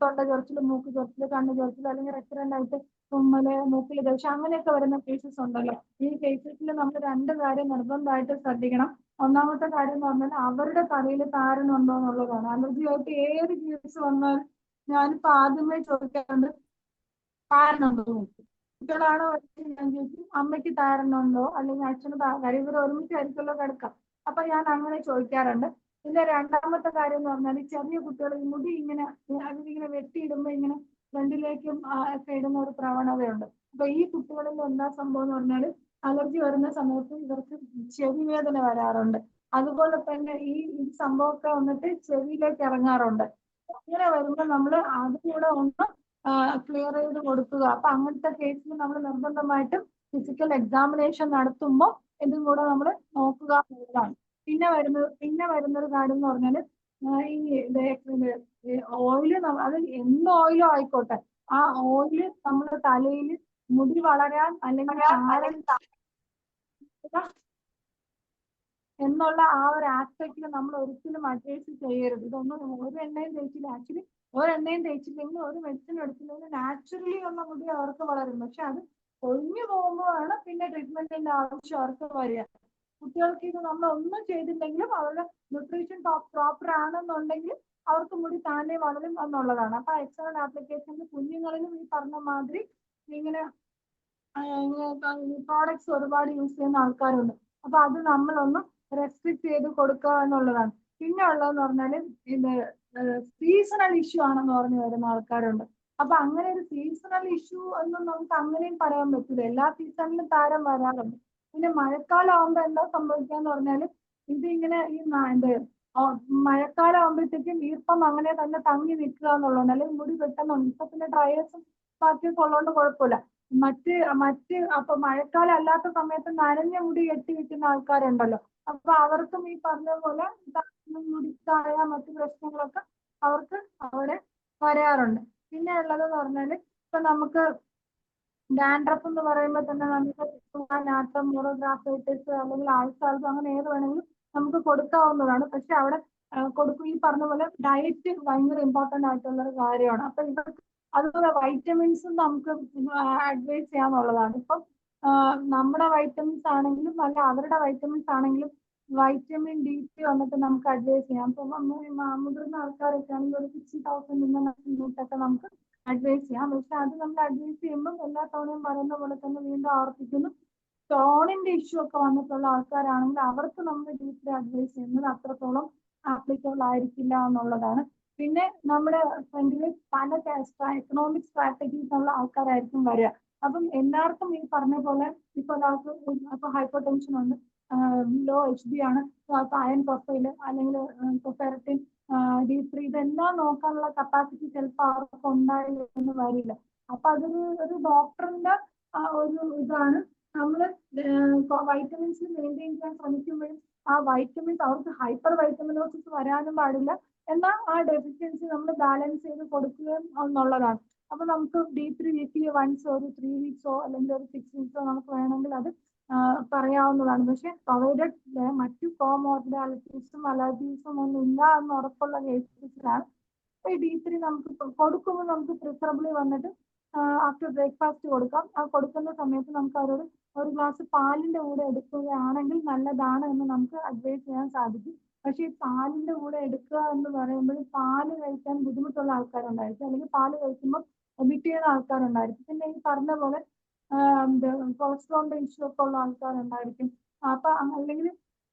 തൊണ്ട ചൊറിച്ചിൽ, മൂക്ക് ചൊറിച്ചിൽ, കണ്ണ് ചൊറിച്ചിൽ, അല്ലെങ്കിൽ റെക്കറന്റ് ആയിട്ട് തുമ്മല്, മൂക്കിൽ ദോഷം, അങ്ങനെയൊക്കെ വരുന്ന കേസസ് ഉണ്ടല്ലോ. ഈ കേസസിൽ നമ്മൾ 2 കാര്യം നിർബന്ധമായിട്ട് ശ്രദ്ധിക്കണം. ഒന്നാമത്തെ കാര്യം എന്ന് പറഞ്ഞാൽ അവരുടെ തലയിൽ താരനുണ്ടോ എന്നുള്ളതാണ്. അലർജി ആയിട്ട് ഏത് കേസ് വന്നാലും ഞാനിപ്പോ ആദ്യമേ ചോദിക്കാറുണ്ട്, താരനുണ്ടോ? കുട്ടികളാണോ ഞാൻ ചോദിക്കും, അമ്മയ്ക്ക് താരനുണ്ടോ അല്ലെങ്കിൽ അച്ഛന് കാര്യം, ഇവർ ഒരുമിച്ചായിരിക്കുമല്ലോ കിടക്കാം. അപ്പൊ ഞാൻ അങ്ങനെ ചോദിക്കാറുണ്ട്. പിന്നെ രണ്ടാമത്തെ കാര്യം എന്ന് പറഞ്ഞാൽ, ചെറിയ കുട്ടികൾ ഈ മുടി ഇങ്ങനെ അതിലിങ്ങനെ വെട്ടിയിടുമ്പോ ഇങ്ങനെ ഫ്രണ്ടിലേക്കും ഒക്കെ ഇടുന്ന ഒരു പ്രവണതയുണ്ട്. അപ്പൊ ഈ കുട്ടികളിൽ എന്താ സംഭവം എന്ന് പറഞ്ഞാൽ, അലർജി വരുന്ന സമയത്ത് ഇവർക്ക് ചെവി വേദന വരാറുണ്ട്. അതുപോലെ തന്നെ ഈ സംഭവമൊക്കെ വന്നിട്ട് ചെവിയിലേക്ക് ഇറങ്ങാറുണ്ട്. അങ്ങനെ വരുമ്പോൾ നമ്മൾ അതും കൂടെ ഒന്ന് ക്ലിയർ ചെയ്ത് കൊടുക്കുക. അപ്പൊ അങ്ങനത്തെ കേസിൽ നമ്മൾ നിർബന്ധമായിട്ടും ഫിസിക്കൽ എക്സാമിനേഷൻ നടത്തുമ്പോൾ ഇതും കൂടെ നമ്മൾ നോക്കുക എന്നുള്ളതാണ്. പിന്നെ വരുന്നൊരു കാര്യം എന്ന് പറഞ്ഞാല്, ഈ ഓയില്, അത് എന്ത് ഓയിലും ആയിക്കോട്ടെ, ആ ഓയില് നമ്മുടെ തലയിൽ മുടി വളരാൻ അല്ലെങ്കിൽ താരൻ എന്നുള്ള ആ ഒരു ആസ്പെക്റ്റിൽ നമ്മൾ ഒരിക്കലും അഡ്വൈസ് ചെയ്യരുത്. ഇതൊന്നും ഒരു എണ്ണയും തേച്ചില്ല, ആക്ച്വലി ഒരെണ്ണയും തേച്ചില്ലെങ്കിൽ ഒരു മെഡിസിൻ എടുത്തില്ലെങ്കിൽ നാച്ചുറലി ഉള്ള മുടി അവർക്ക് വളരും. പക്ഷെ അത് ഒഴിഞ്ഞു പോകുമ്പോഴാണ് പിന്നെ ട്രീറ്റ്മെന്റിന്റെ ആവശ്യം അവർക്ക് വരിക. കുട്ടികൾക്ക് ഇത് നമ്മൾ ഒന്നും ചെയ്തില്ലെങ്കിലും അവരുടെ ന്യൂട്രീഷൻ പ്രോപ്പർ ആണെന്നുണ്ടെങ്കിൽ അവർക്ക് മുടി താനെ വളരും എന്നുള്ളതാണ്. അപ്പൊ എക്സ്റ്റേണൽ ആപ്ലിക്കേഷനിൽ കുഞ്ഞുങ്ങളിലും ഈ പറഞ്ഞ മാതിരി ഇങ്ങനെ പ്രോഡക്ട്സ് ഒരുപാട് യൂസ് ചെയ്യുന്ന ആൾക്കാരുണ്ട്. അപ്പൊ അത് നമ്മളൊന്ന് റെസ്ട്രിക്ട് ചെയ്ത് കൊടുക്കുക എന്നുള്ളതാണ്. പിന്നെ ഉള്ളതെന്ന് പറഞ്ഞാൽ ഇത് സീസണൽ ഇഷ്യൂ ആണെന്ന് പറഞ്ഞു വരുന്ന ആൾക്കാരുണ്ട്. അപ്പൊ അങ്ങനെ ഒരു സീസണൽ ഇഷ്യൂ ഒന്നും നമുക്ക് അങ്ങനെയും പറയാൻ പറ്റില്ല. എല്ലാ സീസണിലും താരം വരാറുണ്ട്. പിന്നെ മഴക്കാലം ആകുമ്പോ എന്താ സംഭവിക്കാന്ന് പറഞ്ഞാല് ഇതിങ്ങനെ മഴക്കാലം ആകുമ്പോഴത്തേക്കും ഈർപ്പം അങ്ങനെ തന്നെ തങ്ങി നിൽക്കുക എന്നുള്ളതാണ്. അല്ലെങ്കിൽ മുടി പെട്ടെന്ന് ഇപ്പൊ പിന്നെ ഡ്രയേഴ്സും ബാക്കിയൊക്കെ ഉള്ളതുകൊണ്ട് കുഴപ്പമില്ല. മറ്റ് അപ്പൊ മഴക്കാലം അല്ലാത്ത സമയത്ത് നനഞ്ഞ മുടി കെട്ടി വെക്കുന്ന ആൾക്കാരുണ്ടല്ലോ. അപ്പൊ അവർക്കും ഈ പറഞ്ഞ പോലെ മുടിക്കായ മറ്റു പ്രശ്നങ്ങളൊക്കെ അവർക്ക് അവിടെ വരാറുണ്ട്. പിന്നെ ഉള്ളതെന്ന് പറഞ്ഞാല് ഇപ്പൊ നമുക്ക് ഡാൻഡ്രഫ് എന്ന് പറയുമ്പോൾ തന്നെ നമുക്ക് നാട്ടം ഗ്രാഫൈറ്റിസ് അല്ലെങ്കിൽ ആൾക്കാർക്ക് അങ്ങനെ ഏത് വേണമെങ്കിലും നമുക്ക് കൊടുക്കാവുന്നതാണ്. പക്ഷെ അവിടെ കൊടുക്കും ഈ പറഞ്ഞ പോലെ ഡയറ്റ് ഭയങ്കര ഇമ്പോർട്ടന്റ് ആയിട്ടുള്ള ഒരു കാര്യമാണ്. അപ്പൊ ഇവർക്ക് അതുപോലെ വൈറ്റമിൻസും നമുക്ക് അഡ്വൈസ് ചെയ്യാന്നുള്ളതാണ്. ഇപ്പം നമ്മുടെ വൈറ്റമിൻസ് ആണെങ്കിലും അല്ല അവരുടെ വൈറ്റമിൻസ് ആണെങ്കിലും വൈറ്റമിൻ D3 വന്നിട്ട് നമുക്ക് അഡ്വൈസ് ചെയ്യാം. ഇപ്പൊ മുതിർന്ന ആൾക്കാരൊക്കെ ആണെങ്കിൽ ഒരു 60,000 നമുക്ക് അഡ്വൈസ് ചെയ്യാം. പക്ഷെ അത് നമ്മൾ അഡ്വൈസ് ചെയ്യുമ്പോൾ എല്ലാ തവണയും പറയുന്ന പോലെ തന്നെ വീണ്ടും ആവർത്തിക്കുന്നു, സ്റ്റോണിന്റെ ഇഷ്യൂ ഒക്കെ വന്നിട്ടുള്ള ആൾക്കാരാണെങ്കിൽ അവർക്ക് നമ്മൾ D3 അഡ്വൈസ് ചെയ്യുന്നത് അത്രത്തോളം ആപ്ലിക്കബിൾ ആയിരിക്കില്ല എന്നുള്ളതാണ്. പിന്നെ നമ്മുടെ ഫ്രണ്ടിൽ പല എക്കണോമിക് സ്ട്രാറ്റജീസ് ഉള്ള ആൾക്കാരായിരിക്കും വരിക. അപ്പം എല്ലാവർക്കും ഈ പറഞ്ഞ പോലെ ഇപ്പൊ ഒരാൾക്ക് ഇപ്പൊ ഹൈപ്പർ ടെൻഷൻ ഉണ്ട്, ലോ HB ആണ്, അയൺ പ്രൊഫൈല് അല്ലെങ്കിൽ ഫെററ്റിൻ D3 ഇതെല്ലാം നോക്കാനുള്ള കപ്പാസിറ്റി ചിലപ്പോൾ അവർക്ക് ഉണ്ടായില്ലെന്ന് വരില്ല. അപ്പൊ ഒരു ഡോക്ടറിന്റെ ഒരു ഇതാണ് നമ്മള് വൈറ്റമിൻസ് മെയിൻറ്റെയിൻ ചെയ്യാൻ ശ്രമിക്കുമ്പോഴും ആ വൈറ്റമിൻസ് അവർക്ക് ഹൈപ്പർ വൈറ്റമിനോസിസ് വരാനും പാടില്ല, എന്നാൽ ആ ഡെഫിഷ്യൻസി നമ്മൾ ബാലൻസ് ചെയ്ത് കൊടുക്കുക എന്നുള്ളതാണ്. അപ്പൊ നമുക്ക് D3 വീക്കിലി വൺസ് ഒരു 3 വീക്സോ അല്ലെങ്കിൽ ഒരു 6 വീക്സോ നമുക്ക് വേണമെങ്കിൽ അത് പറയാവുന്നതാണ്. പക്ഷെ പ്രൊവൈഡഡ് മറ്റു കോമോർബിഡിറ്റീസും അലർജീസും ഒന്നും ഇല്ല എന്ന് ഉറപ്പുള്ള കേസിലാണ് ഈ D3 നമുക്ക് കൊടുക്കുമ്പോൾ നമുക്ക് പ്രിഫറബിളി വന്നിട്ട് ആഫ്റ്റർ ബ്രേക്ക്ഫാസ്റ്റ് കൊടുക്കാം. ആ കൊടുക്കുന്ന സമയത്ത് നമുക്ക് അവരോട് ഒരു ഗ്ലാസ് പാലിന്റെ കൂടെ എടുക്കുകയാണെങ്കിൽ നല്ലതാണ് എന്ന് നമുക്ക് അഡ്വൈസ് ചെയ്യാൻ സാധിക്കും. പക്ഷെ ഈ പാലിന്റെ കൂടെ എടുക്കുക എന്ന് പറയുമ്പോൾ പാല് കഴിക്കാൻ ബുദ്ധിമുട്ടുള്ള ആൾക്കാരുണ്ടായിരിക്കും, അല്ലെങ്കിൽ പാല് കഴിക്കുമ്പോൾ ഒമിറ്റ് ചെയ്യുന്ന ആൾക്കാരുണ്ടായിരിക്കും. പിന്നെ ഈ പറഞ്ഞ പോലെ കൊളസ്ട്രോളിന്റെ ഇഷ്യൂ ഒക്കെ ഉള്ള ആൾക്കാരുണ്ടായിരിക്കും. അപ്പൊ അല്ലെങ്കിൽ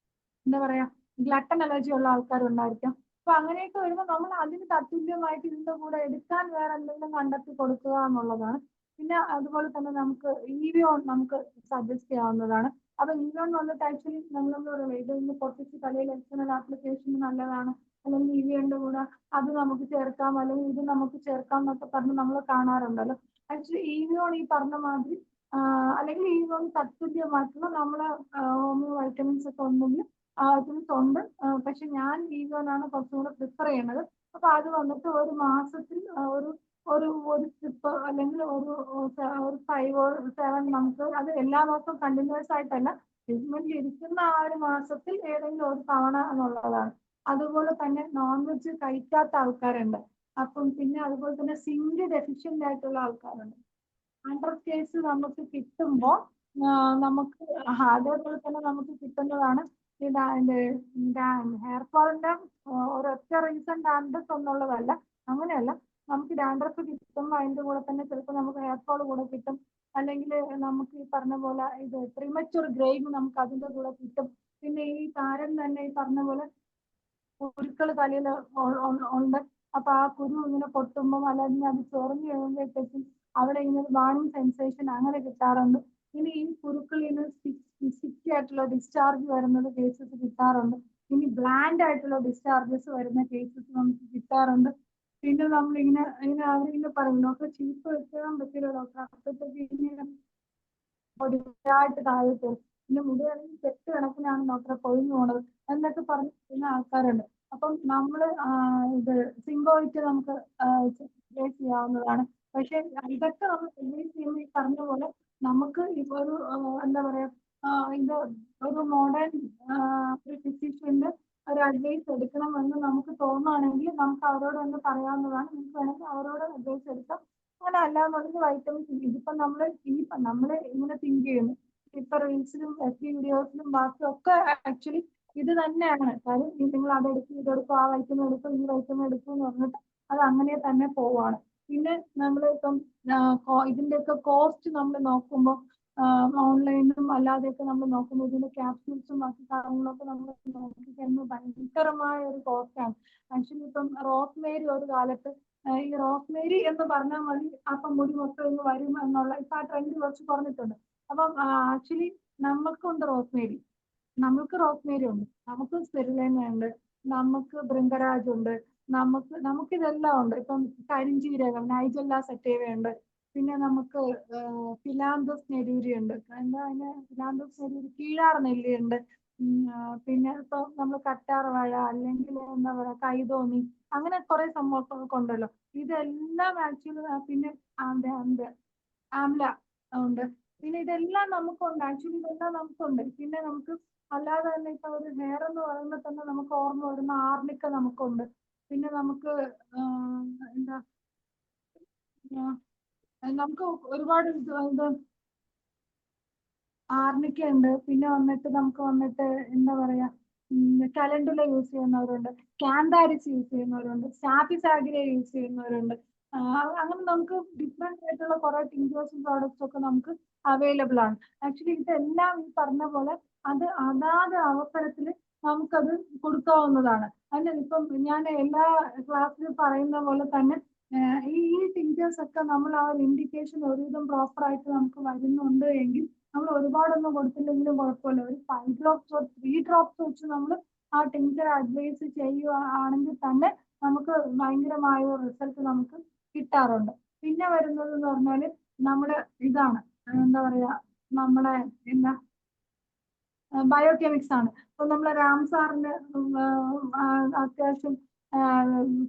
എന്താ പറയാ ഗ്ലട്ടൻ അലർജി ഉള്ള ആൾക്കാരുണ്ടായിരിക്കാം. അപ്പൊ അങ്ങനെയൊക്കെ വരുമ്പോൾ നമ്മൾ അതിന് തത്തുല്യമായിട്ട് ഇതിന്റെ കൂടെ എടുക്കാൻ വേറെ എന്തെങ്കിലും കണ്ടെത്തി കൊടുക്കുക എന്നുള്ളതാണ്. പിന്നെ അതുപോലെ തന്നെ നമുക്ക് ഈവിയോൺ നമുക്ക് സജസ്റ്റ് ചെയ്യാവുന്നതാണ്. അപ്പൊ ഈവിയോൺ വന്നിട്ട് ആക്ച്വലി നമ്മൾ ഇതൊന്ന് പൊട്ടിച്ച് തലയിൽ എക്സ്റ്റേണൽ ആപ്ലിക്കേഷൻ നല്ലതാണ്, അല്ലെങ്കിൽ ഈവിയോന്റെ കൂടെ അത് നമുക്ക് ചേർക്കാം, അല്ലെങ്കിൽ ഇത് നമുക്ക് ചേർക്കാം എന്നൊക്കെ പറഞ്ഞ് നമ്മൾ കാണാറുണ്ടല്ലോ. ആക്ച്വലി ഈവിയോൺ ഈ പറഞ്ഞ മാതിരി അല്ലെങ്കിൽ ഈവിയോൺ തത്തുല്യമായിട്ടുള്ള നമ്മളെ ഹോമിയോ വൈറ്റമിൻസ് ഒക്കെ ഉണ്ടെങ്കിൽ വൈറ്റമിൻസ് ഉണ്ട്. പക്ഷെ ഞാൻ ഈവിയോനാണ് കുറച്ചും കൂടെ പ്രിഫർ ചെയ്യുന്നത്. അപ്പൊ അത് വന്നിട്ട് ഒരു മാസത്തിൽ ഒരു സ്ട്രിപ്പ് അല്ലെങ്കിൽ ഒരു 5 or 7 നമുക്ക് അത് എല്ലാ മാസവും കണ്ടിന്യൂസ് ആയിട്ടല്ല, ട്രീറ്റ്മെന്റ് ഇരിക്കുന്ന ആ ഒരു മാസത്തിൽ ഏതെങ്കിലും ഒരു തവണ എന്നുള്ളതാണ്. അതുപോലെ തന്നെ നോൺ വെജ് കഴിക്കാത്ത ആൾക്കാരുണ്ട്. അപ്പം പിന്നെ അതുപോലെ തന്നെ സിങ്ക് ഡെഫിഷ്യന്റ് ആയിട്ടുള്ള ആൾക്കാരുണ്ട്. 100 കേസ് നമുക്ക് കിട്ടുമ്പോൾ നമുക്ക് അതേപോലെ തന്നെ നമുക്ക് കിട്ടുന്നതാണ് ഹെയർ ഫോളിന്റെ ഒരൊറ്റ റീസൺ ഡാൻഡ്രഫ് എന്നുള്ളതല്ല, അങ്ങനെയല്ല. നമുക്ക് ഡാൻഡ്രഫ് കിട്ടുമ്പോൾ അതിന്റെ കൂടെ തന്നെ ചിലപ്പോൾ നമുക്ക് ഹെയർ ഫോൾ കൂടെ കിട്ടും, അല്ലെങ്കിൽ നമുക്ക് ഈ പറഞ്ഞ പോലെ ഇത് പ്രീമച്വർ ഗ്രേയിങ് നമുക്ക് അതിന്റെ കൂടെ കിട്ടും. പിന്നെ ഈ താരൻ തന്നെ ഈ പറഞ്ഞ പോലെ കുരുക്കൾ തലയിൽ ഉണ്ട്. അപ്പൊ ആ കുരു ഇങ്ങനെ പൊട്ടുമ്പോൾ അല്ലെങ്കിൽ അത് ചൊറിഞ്ഞു കഴിയുമ്പോഴത്തേക്കും അവിടെ ഇങ്ങനെ ബാണിങ് സെൻസേഷൻ അങ്ങനെ കിട്ടാറുണ്ട്. ഇനി ഈ കുരുക്കളിൽ സ്റ്റിക്കി ആയിട്ടുള്ള ഡിസ്ചാർജ് വരുന്നത് കേസസ് കിട്ടാറുണ്ട്. ഇനി ബ്ലാൻഡ് ആയിട്ടുള്ള ഡിസ്ചാർജസ് വരുന്ന കേസസ് നമുക്ക് കിട്ടാറുണ്ട്. പിന്നെ നമ്മളിങ്ങനെ അവരിങ്ങനെ പറയും ഡോക്ടർ ചീപ്പ് വെക്കാൻ പറ്റില്ല ഡോക്ടർ, അപ്പോഴത്തേക്ക് ഇങ്ങനെ പൊടിയായിട്ട് താഴെ പിന്നെ മുടിയാണെങ്കിൽ തെറ്റ് കണക്കിനാണ് ഡോക്ടറെ കൊഴിഞ്ഞു പോണത് എന്നൊക്കെ പറഞ്ഞിരിക്കുന്ന ആൾക്കാരുണ്ട്. അപ്പം നമ്മൾ ഇത് സിംഗോയിറ്റ് നമുക്ക് ചെയ്യാവുന്നതാണ്. പക്ഷെ ഇതൊക്കെ നമ്മൾ ചെയ്യുമ്പോൾ ഈ പറഞ്ഞ പോലെ നമുക്ക് ഇപ്പൊ ഒരു എന്താ പറയാ ഇത് ഒരു മോഡേൺ ഒരു ഫിസിഷ്യന്റെ ഒരു അഡ്വൈസ് എടുക്കണമെന്ന് നമുക്ക് തോന്നുകയാണെങ്കിൽ നമുക്ക് അവരോട് ഒന്ന് പറയാവുന്നതാണ്. നമുക്ക് വേണമെങ്കിൽ അവരോട് അഡ്വൈസ് എടുക്കാം. അങ്ങനെ അല്ലാന്നുണ്ടെങ്കിൽ വൈറ്റമിൻ ഇതിപ്പോ നമ്മള് ഇങ്ങനെ തിങ്ക് ചെയ്യുന്നു, ഇപ്പൊ റീൽസിലും വീഡിയോസിലും ബാക്കിയൊക്കെ ആക്ച്വലി ഇത് തന്നെയാണ് കാര്യം. നിങ്ങൾ അതെടുക്കും ഇതെടുക്കും ആ വൈറ്റമിൻ എടുക്കും ഈ വൈറ്റമിൻ എടുക്കും എന്ന് പറഞ്ഞിട്ട് അത് അങ്ങനെ തന്നെ പോവാണ്. പിന്നെ നമ്മൾ ഇപ്പം ഇതിന്റെയൊക്കെ കോസ്റ്റ് നമ്മൾ നോക്കുമ്പോൾ ഓൺലൈനിലും അല്ലാതെയൊക്കെ നമ്മൾ നോക്കുമ്പോൾ ഇതിന്റെ ക്യാപ്സ്യൂൾസും ബാക്കി കാര്യങ്ങളൊക്കെ നമ്മൾ നോക്കിക്കഴിഞ്ഞാൽ ഭയങ്കരമായ ഒരു കോസ്റ്റാണ്. ആക്ച്വലി ഇപ്പം റോസ്മേരി ഒരു കാലത്ത് ഈ റോസ്മേരി എന്ന് പറഞ്ഞാൽ മതി അപ്പം മുടി മൊത്തം ഇങ്ങ് വരും എന്നുള്ള ഇപ്പൊ ആ ട്രെൻഡ് കുറച്ച് കുറഞ്ഞിട്ടുണ്ട്. അപ്പം ആക്ച്വലി നമുക്കുണ്ട് റോസ്മേരി, ഉണ്ട്, നമുക്ക് സ്പിരുലിന ഉണ്ട്, നമുക്ക് ഭൃംഗരാജ് ഉണ്ട്, നമുക്ക് ഇതെല്ലാം ഉണ്ട്. ഇപ്പം കരിഞ്ചീരകം നൈജല്ല സെറ്റേവ ഉണ്ട്, പിന്നെ നമുക്ക് ഫിലാന്തോസ് നെരൂരി ഉണ്ട്, എന്താ അതിന് ഫിലാന്തോസ് നെരൂരി കീഴാർ നെല്ലിയുണ്ട്, പിന്നെ ഇപ്പൊ നമ്മൾ കറ്റാർ വാഴ അല്ലെങ്കിൽ എന്താ പറയാ കൈതോന്നി, അങ്ങനെ കുറെ സംഭവങ്ങളൊക്കെ ഉണ്ടല്ലോ. ഇതെല്ലാം ആക്ച്വലി പിന്നെ ആംല ഉണ്ട്, പിന്നെ ഇതെല്ലാം നമുക്കുണ്ട്. ആക്ച്വലി ഇതെല്ലാം നമുക്കുണ്ട്. പിന്നെ നമുക്ക് അല്ലാതെ തന്നെ ഇപ്പൊ ഒരു ഹെയർ എന്ന് പറയുമ്പോൾ തന്നെ നമുക്ക് ഓർമ്മ വരുന്ന ആർണിക്ക നമുക്കുണ്ട്. പിന്നെ നമുക്ക് എന്താ നമുക്ക് ഒരുപാട് ഇത് ആർണിക്ക ഉണ്ട്. പിന്നെ വന്നിട്ട് നമുക്ക് വന്നിട്ട് എന്താ പറയാ കലണ്ടുല യൂസ് ചെയ്യുന്നവരുണ്ട്, കാന്താരിസ് യൂസ് ചെയ്യുന്നവരുണ്ട്, സാപ്പിസാഗിര യൂസ് ചെയ്യുന്നവരുണ്ട്. അങ്ങനെ നമുക്ക് ഡിഫറെന്റ് ആയിട്ടുള്ള കുറെ ടിഞ്ചേഴ്സും പ്രോഡക്ട്സും ഒക്കെ നമുക്ക് അവൈലബിൾ ആണ്. ആക്ച്വലി ഇതെല്ലാം ഈ പറഞ്ഞ പോലെ അതാത് അവസരത്തിൽ നമുക്കത് കൊടുക്കാവുന്നതാണ്. അല്ല ഇപ്പം ഞാൻ എല്ലാ ക്ലാസ്സിലും പറയുന്ന പോലെ തന്നെ ഈ ടിഞ്ചേഴ്സ് ഒക്കെ നമ്മൾ ആ ഒരു ഇൻഡിക്കേഷൻ ഒരുവിധം പ്രോപ്പർ ആയിട്ട് നമുക്ക് വരുന്നുണ്ട് എങ്കിൽ നമ്മൾ ഒരുപാടൊന്നും കൊടുത്തില്ലെങ്കിലും കുഴപ്പമില്ല, ഒരു 5 ഡ്രോപ്സ് 3 ഡ്രോപ്സ് വെച്ച് നമ്മൾ ആ ടിഞ്ചർ അഡ്വൈസ് ചെയ്യുകയാണെങ്കിൽ തന്നെ നമുക്ക് ഭയങ്കരമായ റിസൾട്ട് നമുക്ക് കിട്ടാറുണ്ട്. പിന്നെ വരുന്നത് എന്ന് പറഞ്ഞാല് നമ്മുടെ ഇതാണ് എന്താ പറയാ നമ്മുടെ എന്താ ബയോകെമിക്സ് ആണ്. ഇപ്പൊ നമ്മളെ രാം സാറിന് അത്യാവശ്യം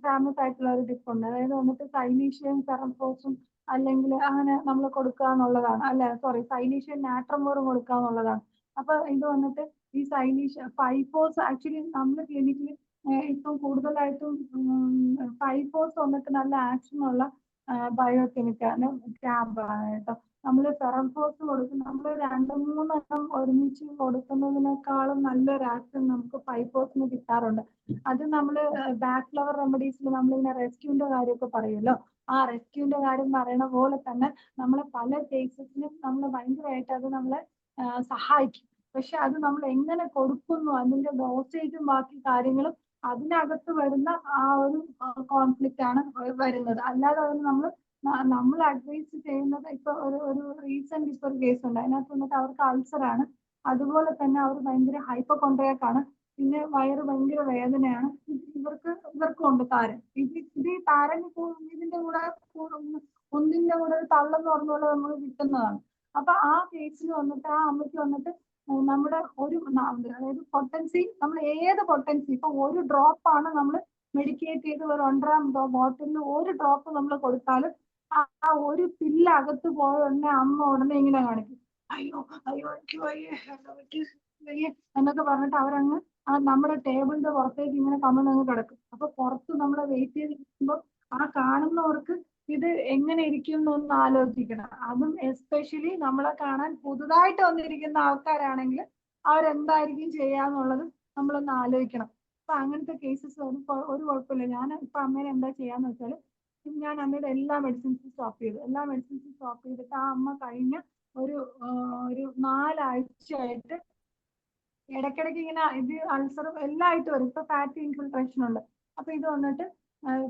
ഫേമസ് ആയിട്ടുള്ള ഒരു ടിപ്പ് ഉണ്ട്. അതായത് വന്നിട്ട് സൈനീഷ്യൻ സെറംഫോസും അല്ലെങ്കിൽ അങ്ങനെ നമ്മൾ കൊടുക്കുക എന്നുള്ളതാണ്. അല്ല സോറി, സൈനീഷ്യൻ നാട്രമോറും കൊടുക്കുക എന്നുള്ളതാണ്. അപ്പൊ ഇത് വന്നിട്ട് ഈ സൈനീഷ്യ ഫൈഫോസ് ആക്ച്വലി നമ്മുടെ ക്ലിനിക്കിൽ ഇപ്പം കൂടുതലായിട്ടും ഫൈഫോസ് വന്നിട്ട് നല്ല ആക്ഷനുള്ള ബയോകെമിക്കാണ് ക്യാമ്പാണ് കേട്ടോ. നമ്മൾ ഫെറംഫോസ് കൊടുക്കും, നമ്മൾ 2-3 ഒരുമിച്ച് കൊടുക്കുന്നതിനേക്കാളും നല്ലൊരു ആക്ഷൻ നമുക്ക് ഫൈഫോസിന് കിട്ടാറുണ്ട്. അത് നമ്മൾ ബാക്ക് ഫ്ലവർ റെമഡീസിൽ നമ്മളിങ്ങനെ റെസ്ക്യൂവിന്റെ കാര്യമൊക്കെ പറയുമല്ലോ, ആ റെസ്ക്യൂവിന്റെ കാര്യം പറയണ പോലെ തന്നെ നമ്മളെ പല കേസസിലും നമ്മൾ ഭയങ്കരമായിട്ട് അത് നമ്മളെ സഹായിക്കും. പക്ഷെ അത് നമ്മൾ എങ്ങനെ കൊടുക്കുന്നു അതിന്റെ ഡോസേജും ബാക്കി കാര്യങ്ങളും അതിനകത്ത് വരുന്ന ആ ഒരു കോൺഫ്ലിക്റ്റ് ആണ് വരുന്നത്. അല്ലാതെ അത് നമ്മൾ അഡ്വൈസ് ചെയ്യുന്നത് ഇപ്പൊ ഒരു റീസെന്റ് ഇപ്പൊ ഒരു കേസ് ഉണ്ട്, അതിനകത്ത് വന്നിട്ട് അവർക്ക് അൾസറാണ്, അതുപോലെ തന്നെ അവർ ഭയങ്കര ഹൈപ്പോകോൺഡ്രിയാക് ആണ്, പിന്നെ വയറ് ഭയങ്കര വേദനയാണ്. ഇവർക്കും ഉണ്ട് താരൻ. ഇത് ഈ താരൻ ഇതിന്റെ കൂടെ ഒന്നിന്റെ കൂടെ ഒരു തള്ളെന്ന് പറഞ്ഞ പോലെ നമ്മൾ കിട്ടുന്നതാണ്. അപ്പൊ ആ കേസിൽ വന്നിട്ട് ആ അമ്മയ്ക്ക് വന്നിട്ട് നമ്മുടെ അതായത് പൊട്ടൻസി, നമ്മൾ ഏത് പൊട്ടൻസി ഇപ്പൊ ഒരു ഡ്രോപ്പ് ആണ് നമ്മൾ മെഡിക്കേറ്റ് ചെയ്ത് ഒരു 1 ബോട്ടിലിൽ ഒരു ഡ്രോപ്പ് നമ്മൾ കൊടുത്താലും ആ ഒരു പില്ല് അകത്ത് പോയ ഉടനെ അമ്മ ഉടനെ ഇങ്ങനെ കാണിക്കും, അയ്യോ അയ്യോ എനിക്ക് വയ്യ എന്നൊക്കെ പറഞ്ഞിട്ട് അവരങ്ങ് നമ്മുടെ ടേബിളിന്റെ പുറത്തേക്ക് ഇങ്ങനെ കമന്നങ്ങ് കിടക്കും. അപ്പൊ പുറത്ത് നമ്മളെ വെയിറ്റ് ചെയ്തിരിക്കുമ്പോൾ ആ കാണുന്നവർക്ക് ഇത് എങ്ങനെ ഇരിക്കും എന്നൊന്ന് ആലോചിക്കണം. അതും എസ്പെഷ്യലി നമ്മളെ കാണാൻ പുതുതായിട്ട് വന്നിരിക്കുന്ന ആൾക്കാരാണെങ്കിൽ അവരെന്തായിരിക്കും ചെയ്യാന്നുള്ളത് നമ്മളൊന്ന് ആലോചിക്കണം. അപ്പൊ അങ്ങനത്തെ കേസസ് ഒരു കുഴപ്പമില്ല. ഞാൻ ഇപ്പൊ അമ്മേനെ എന്താ ചെയ്യാന്ന് വെച്ചാൽ ഞാൻ അമ്മയുടെ എല്ലാ മെഡിസിൻസും സ്റ്റോപ്പ് ചെയ്തിട്ട് ആ അമ്മ കഴിഞ്ഞ ഒരു 4 ആഴ്ചയായിട്ട് ഇടയ്ക്കിടയ്ക്ക് ഇങ്ങനെ ഇത് അൾസർ എല്ലാം ആയിട്ട് വരും. ഇപ്പൊ ഫാറ്റി ഇൻഫിൽട്രേഷൻ ഉണ്ട്. അപ്പൊ ഇത് വന്നിട്ട്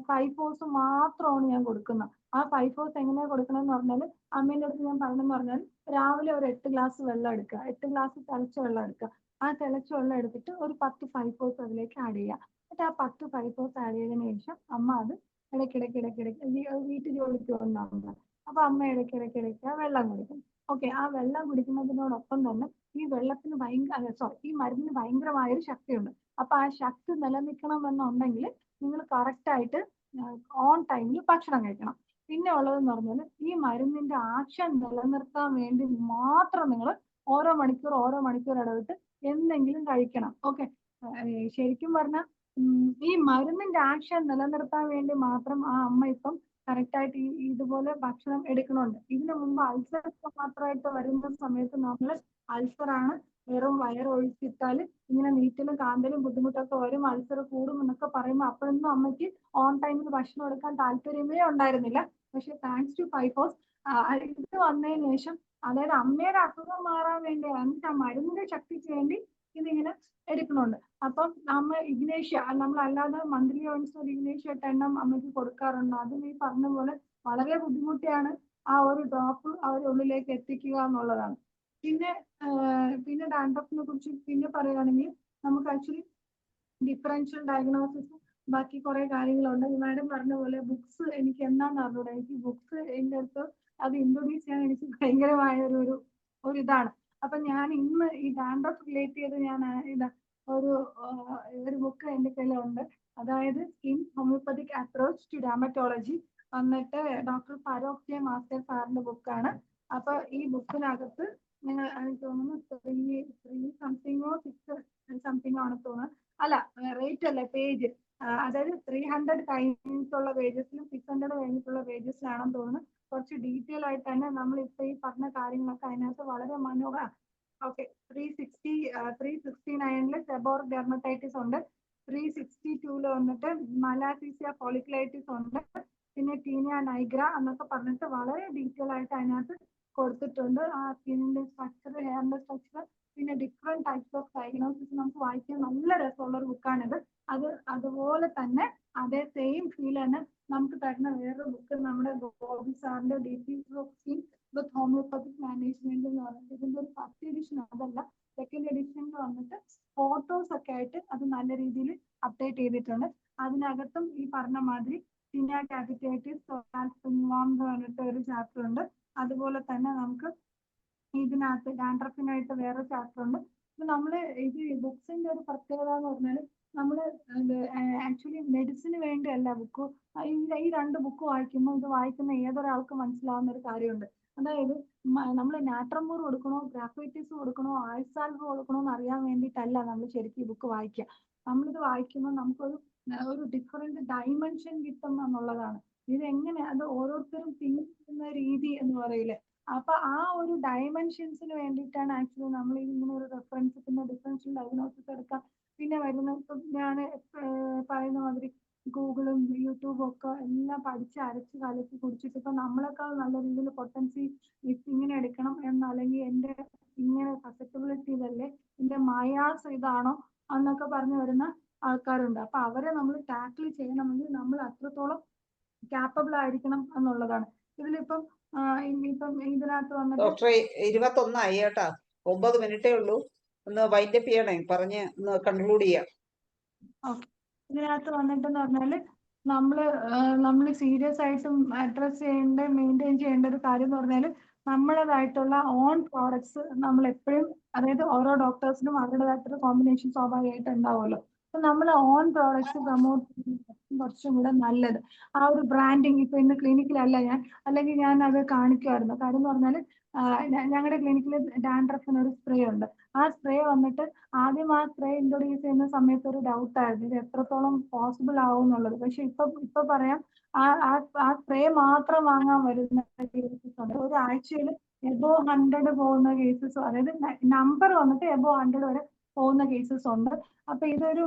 ഫൈഫോസ് മാത്രമാണ് ഞാൻ കൊടുക്കുന്നത്. ആ ഫൈഫോസ് എങ്ങനെയാ കൊടുക്കണമെന്ന് പറഞ്ഞാൽ അമ്മേന്റെ അടുത്ത് ഞാൻ പറഞ്ഞെന്ന് പറഞ്ഞാൽ രാവിലെ ഒരു 8 ഗ്ലാസ് വെള്ളം എടുക്കുക, 8 ഗ്ലാസ് തിളച്ച വെള്ളം എടുക്കുക. ആ തിളച്ച വെള്ളം എടുത്തിട്ട് ഒരു 10 ഫൈഫോസ് അതിലേക്ക് ആഡ് ചെയ്യുക. എന്നിട്ട് ആ 10 ഫൈഫോസ് ആഡ് ചെയ്തതിനു ശേഷം അമ്മ അത് ഇടയ്ക്കിടയ്ക്ക് വീട്ടിൽ ജോലിക്ക് പോകുന്നതാണ്. അപ്പൊ അമ്മ ഇടയ്ക്കിടയ്ക്ക് വെള്ളം കുടിക്കും. ഓക്കെ, ആ വെള്ളം കുടിക്കുന്നതിനോടൊപ്പം തന്നെ ഈ വെള്ളത്തിന് ഈ മരുന്നിന് ഭയങ്കരമായൊരു ശക്തിയുണ്ട്. അപ്പൊ ആ ശക്തി നിലനിൽക്കണമെന്നുണ്ടെങ്കിൽ നിങ്ങൾ കറക്റ്റ് ആയിട്ട് ഓൺ ടൈമിൽ ഭക്ഷണം കഴിക്കണം. പിന്നെ ഉള്ളതെന്ന് പറഞ്ഞാൽ ഈ മരുന്നിന്റെ ആക്ഷൻ നിലനിർത്താൻ വേണ്ടി മാത്രം നിങ്ങൾ ഓരോ മണിക്കൂർ ഇടവിട്ട് എന്തെങ്കിലും കഴിക്കണം. ഓക്കെ, ശരിക്കും പറഞ്ഞാൽ ഈ മരുന്നിന്റെ ആക്ഷൻ നിലനിർത്താൻ വേണ്ടി മാത്രം ആ അമ്മ ഇപ്പം കറക്റ്റ് ആയിട്ട് ഇതുപോലെ ഭക്ഷണം എടുക്കണുണ്ട്. ഇതിനു മുമ്പ് അൾസർ മാത്രമായിട്ട് വരുന്ന സമയത്ത് നമ്മൾ അൾസറാണ് വെറും വയറൊഴിച്ചിട്ടാൽ ഇങ്ങനെ നീറ്റലും കാന്തലും ബുദ്ധിമുട്ടൊക്കെ വരും, അൾസർ കൂടും എന്നൊക്കെ പറയുമ്പോൾ അപ്പോഴൊന്നും അമ്മയ്ക്ക് ഓൺ ടൈമിൽ ഭക്ഷണം എടുക്കാൻ താല്പര്യമേ ഉണ്ടായിരുന്നില്ല. പക്ഷെ താങ്ക്സ് ടു ഫൈഫോസ് ഇത് വന്നതിന് ശേഷം അതായത് അമ്മയുടെ അസുഖം മാറാൻ വേണ്ടി എന്നിട്ട് ആ മരുന്നിന്റെ ശക്തിക്ക് വേണ്ടി ഇതിങ്ങനെ എടുക്കുന്നുണ്ട്. അപ്പം നമ്മൾ ഇഗ്നേഷ്യ നമ്മൾ അല്ലാതെ മന്ത്ലി വൺസ് ഒരു ഇഗ്നേഷ്യ 10 അമ്മയ്ക്ക് കൊടുക്കാറുണ്ട്. അതും ഈ പറഞ്ഞ പോലെ വളരെ ബുദ്ധിമുട്ടിയാണ് ആ ഒരു ഡ്രോപ്പ് അവരുടെ ഉള്ളിലേക്ക് എത്തിക്കുക എന്നുള്ളതാണ്. പിന്നെ ഡാൻഡ്രഫിനെ കുറിച്ച് പിന്നെ പറയുകയാണെങ്കിൽ നമുക്ക് ആക്ച്വലി ഡിഫറൻഷ്യൽ ഡയഗ്നോസിസ് ബാക്കി കുറെ കാര്യങ്ങളുണ്ട്. മാഡം പറഞ്ഞ പോലെ ബുക്സ് എനിക്ക് എന്താണെന്ന് അറിഞ്ഞൂടാ. എനിക്ക് ബുക്സ് എൻ്റെ അടുത്ത് അത് ഇൻട്രൊഡ്യൂസ് ചെയ്യാൻ എനിക്ക് ഭയങ്കരമായ ഒരു ഇതാണ്. അപ്പൊ ഞാൻ ഇന്ന് ഈ ഡാൻഡ്രഫ് റിലേറ്റ് ചെയ്ത് ഞാൻ ഒരു ബുക്ക് എൻ്റെ കയ്യിലുണ്ട്. അതായത് സ്കിൻ ഹോമിയോപ്പതിക് അപ്രോച്ച് ടു ഡാമറ്റോളജി വന്നിട്ട് ഡോക്ടർ ഫാറൂഖ് ജെ മാസ്റ്റർ സാറിന്റെ ബുക്കാണ്. അപ്പൊ ഈ ബുക്കിനകത്ത് നിങ്ങൾ എനിക്ക് തോന്നുന്നു 3 സംതിങ്ങോ 6 സംതിങ്ങോ ആണ് തോന്നുന്നത്. അല്ല റേറ്റ് അല്ല പേജ്, അതായത് 300 കഴിഞ്ഞിട്ടുള്ള പേജസിലും 600 കഴിഞ്ഞിട്ടുള്ള പേജസിലാണെന്ന് തോന്നുന്നു. കുറച്ച് ഡീറ്റെയിൽ ആയിട്ട് തന്നെ നമ്മൾ ഇപ്പൊ ഈ പറഞ്ഞ കാര്യങ്ങളൊക്കെ അതിനകത്ത് വളരെ മനോഹരം. ഓക്കെ, 369 സെബോറിക് ഡെർമറ്റൈറ്റിസ് ഉണ്ട്, 362 വന്നിട്ട് മലാസീസിയ ഫോളിക്കുലൈറ്റിസ് ഉണ്ട്, പിന്നെ ടീനിയ നൈഗ്ര എന്നൊക്കെ പറഞ്ഞിട്ട് വളരെ ഡീറ്റെയിൽ ആയിട്ട് അതിനകത്ത് കൊടുത്തിട്ടുണ്ട്. ആ സ്കിന്നിന്റെ സ്ട്രക്ചർ, ഹെയറിന്റെ സ്ട്രക്ചർ, പിന്നെ ഡിഫറെന്റ് ടൈപ്സ് ഓഫ് ഡയഗ്നോസിസ് നമുക്ക് വായിക്കാൻ നല്ല രസമുള്ള ഒരു ബുക്കാണിത്. അതുപോലെ തന്നെ അതേ സെയിം ഫീൽ തന്നെ നമുക്ക് തരുന്ന വേറൊരു ബുക്ക് നമ്മുടെ ഗോപി സാറിന്റെ disease of skin with homoeopathic management എന്ന് പറഞ്ഞിട്ട് ഇതിന്റെ ഒരു ഫസ്റ്റ് എഡിഷൻ അതല്ല, സെക്കൻഡ് എഡിഷനിൽ വന്നിട്ട് ഫോട്ടോസ് ഒക്കെ ആയിട്ട് അത് നല്ല രീതിയിൽ അപ്ഡേറ്റ് ചെയ്തിട്ടുണ്ട്. അതിനകത്തും ഈ പറഞ്ഞ മാതിരി ടീനിയ ക്യാപിറ്റൈറ്റിസ് എന്ന് പറഞ്ഞിട്ട് ഒരു ചാപ്റ്റർ ഉണ്ട്. അതുപോലെ തന്നെ നമുക്ക് ഇതിനകത്ത് ഡാൻഡ്രഫിനായിട്ട് വേറെ ചാപ്റ്റർ ഉണ്ട്. അപ്പൊ നമ്മള് ഇത് ബുക്സിന്റെ ഒരു പ്രത്യേകത എന്ന് പറഞ്ഞാൽ നമ്മള് ആക്ച്വലി മെഡിസിന് വേണ്ടിയല്ല ബുക്ക് ഈ 2 ബുക്ക് വായിക്കുമ്പോൾ ഇത് വായിക്കുന്ന ഏതൊരാൾക്കും മനസ്സിലാവുന്ന ഒരു കാര്യമുണ്ട്. അതായത് നമ്മൾ നാട്രമൂർ കൊടുക്കണോ, ഗ്രാഫൈറ്റിസ് കൊടുക്കണോ, ആഴ്സാൽവ് കൊടുക്കണോ എന്ന് അറിയാൻ വേണ്ടിയിട്ടല്ല നമ്മൾ ശരിക്കും ഈ ബുക്ക് വായിക്കുക. നമ്മളിത് വായിക്കുമ്പോൾ നമുക്കൊരു ഡിഫറെന്റ് ഡൈമെൻഷൻ കിട്ടും എന്നുള്ളതാണ്. ഇത് എങ്ങനെ അത് ഓരോരുത്തരും തിങ്ക് ചെയ്യുന്ന രീതി എന്ന് പറയില്ലേ, അപ്പൊ ആ ഒരു ഡയമെൻഷൻസിന് വേണ്ടിയിട്ടാണ് ആക്ച്വലി നമ്മൾ ഇങ്ങനെ ഒരു റെഫറൻസ്, പിന്നെ ഡിഫറൻഷ്യൽ ഡയഗ്നോസിസ് എടുക്കാം. പിന്നെ വരുന്ന ഞാൻ പറയുന്ന മാതിരി ഗൂഗിളും യൂട്യൂബും ഒക്കെ എല്ലാം പഠിച്ച് അരച്ച് കലക്കി കുടിച്ചിട്ട് ഇപ്പൊ നമ്മളെക്കാൾ നല്ല രീതിയിൽ പൊട്ടൻസി ഇങ്ങനെ എടുക്കണം എന്ന്, അല്ലെങ്കിൽ എന്റെ ഇങ്ങനെ സസെപ്റ്റബിലിറ്റി ഇതല്ലേ, എന്റെ മയാസ് ഇതാണോ എന്നൊക്കെ പറഞ്ഞു വരുന്ന ആൾക്കാരുണ്ട്. അപ്പൊ അവരെ നമ്മൾ ടാക്കിൾ ചെയ്യണമെങ്കിൽ നമ്മൾ അത്രത്തോളം ക്യാപ്പബിൾ ആയിരിക്കണം എന്നുള്ളതാണ്. ഇതിലിപ്പം ഇതിനകത്ത് വന്നിട്ട് ഡോക്ടറെ 21 കേട്ടാ, 9 മിനിറ്റേ ഉള്ളൂ. ഒന്ന് വൈൻഡപ്പ് ചെയ്യണേ, പറഞ്ഞ് ഒന്ന് കൺക്ലൂഡ് ചെയ്യാം. ഇതിനകത്ത് വന്നിട്ടെന്ന് പറഞ്ഞാല് നമ്മള് സീരിയസ് ആയിട്ടും അഡ്രസ് ചെയ്യേണ്ട, മെയിൻറ്റെയിൻ ചെയ്യേണ്ട ഒരു കാര്യം എന്ന് പറഞ്ഞാല് നമ്മളേതായിട്ടുള്ള ഓൺ പ്രോഡക്ട്സ് നമ്മൾ എപ്പോഴും, അതായത് ഓരോ ഡോക്ടേഴ്സിനും അവരുടേതായിട്ടൊരു കോമ്പിനേഷൻ സ്വാഭാവികമായിട്ട് ഉണ്ടാവുമല്ലോ. അപ്പൊ നമ്മൾ ഓൺ പ്രോഡക്ട്സ് പ്രൊമോട്ട് ചെയ്യുന്നത് കുറച്ചും കൂടെ നല്ലത്. ആ ഒരു ബ്രാൻഡിങ് ഇപ്പൊ ഇന്ന് ക്ലിനിക്കിലല്ല ഞാൻ, അല്ലെങ്കിൽ ഞാൻ അത് കാണിക്കുമായിരുന്നു. കാര്യം എന്ന് പറഞ്ഞാല് ഞങ്ങളുടെ ക്ലിനിക്കിൽ ഡാൻഡ്രഫിന് ഒരു സ്പ്രേ ഉണ്ട്. ആ സ്പ്രേ വന്നിട്ട് ആദ്യം ആ സ്പ്രേ ഇൻട്രൊഡ്യൂസ് ചെയ്യുന്ന സമയത്ത് ഒരു ഡൗട്ട് ആയിരുന്നു ഇത് എത്രത്തോളം പോസിബിൾ ആവും എന്നുള്ളത്. പക്ഷെ ഇപ്പൊ പറയാം, ആ സ്പ്രേ മാത്രം വാങ്ങാൻ വരുന്ന കേസസ് ഉണ്ട്. ഒരാഴ്ചയിൽ എബോ 100 പോകുന്ന കേസസ്, അതായത് നമ്പർ വന്നിട്ട് എബോ 100 വരെ പോകുന്ന കേസസ് ഉണ്ട്. അപ്പൊ ഇതൊരു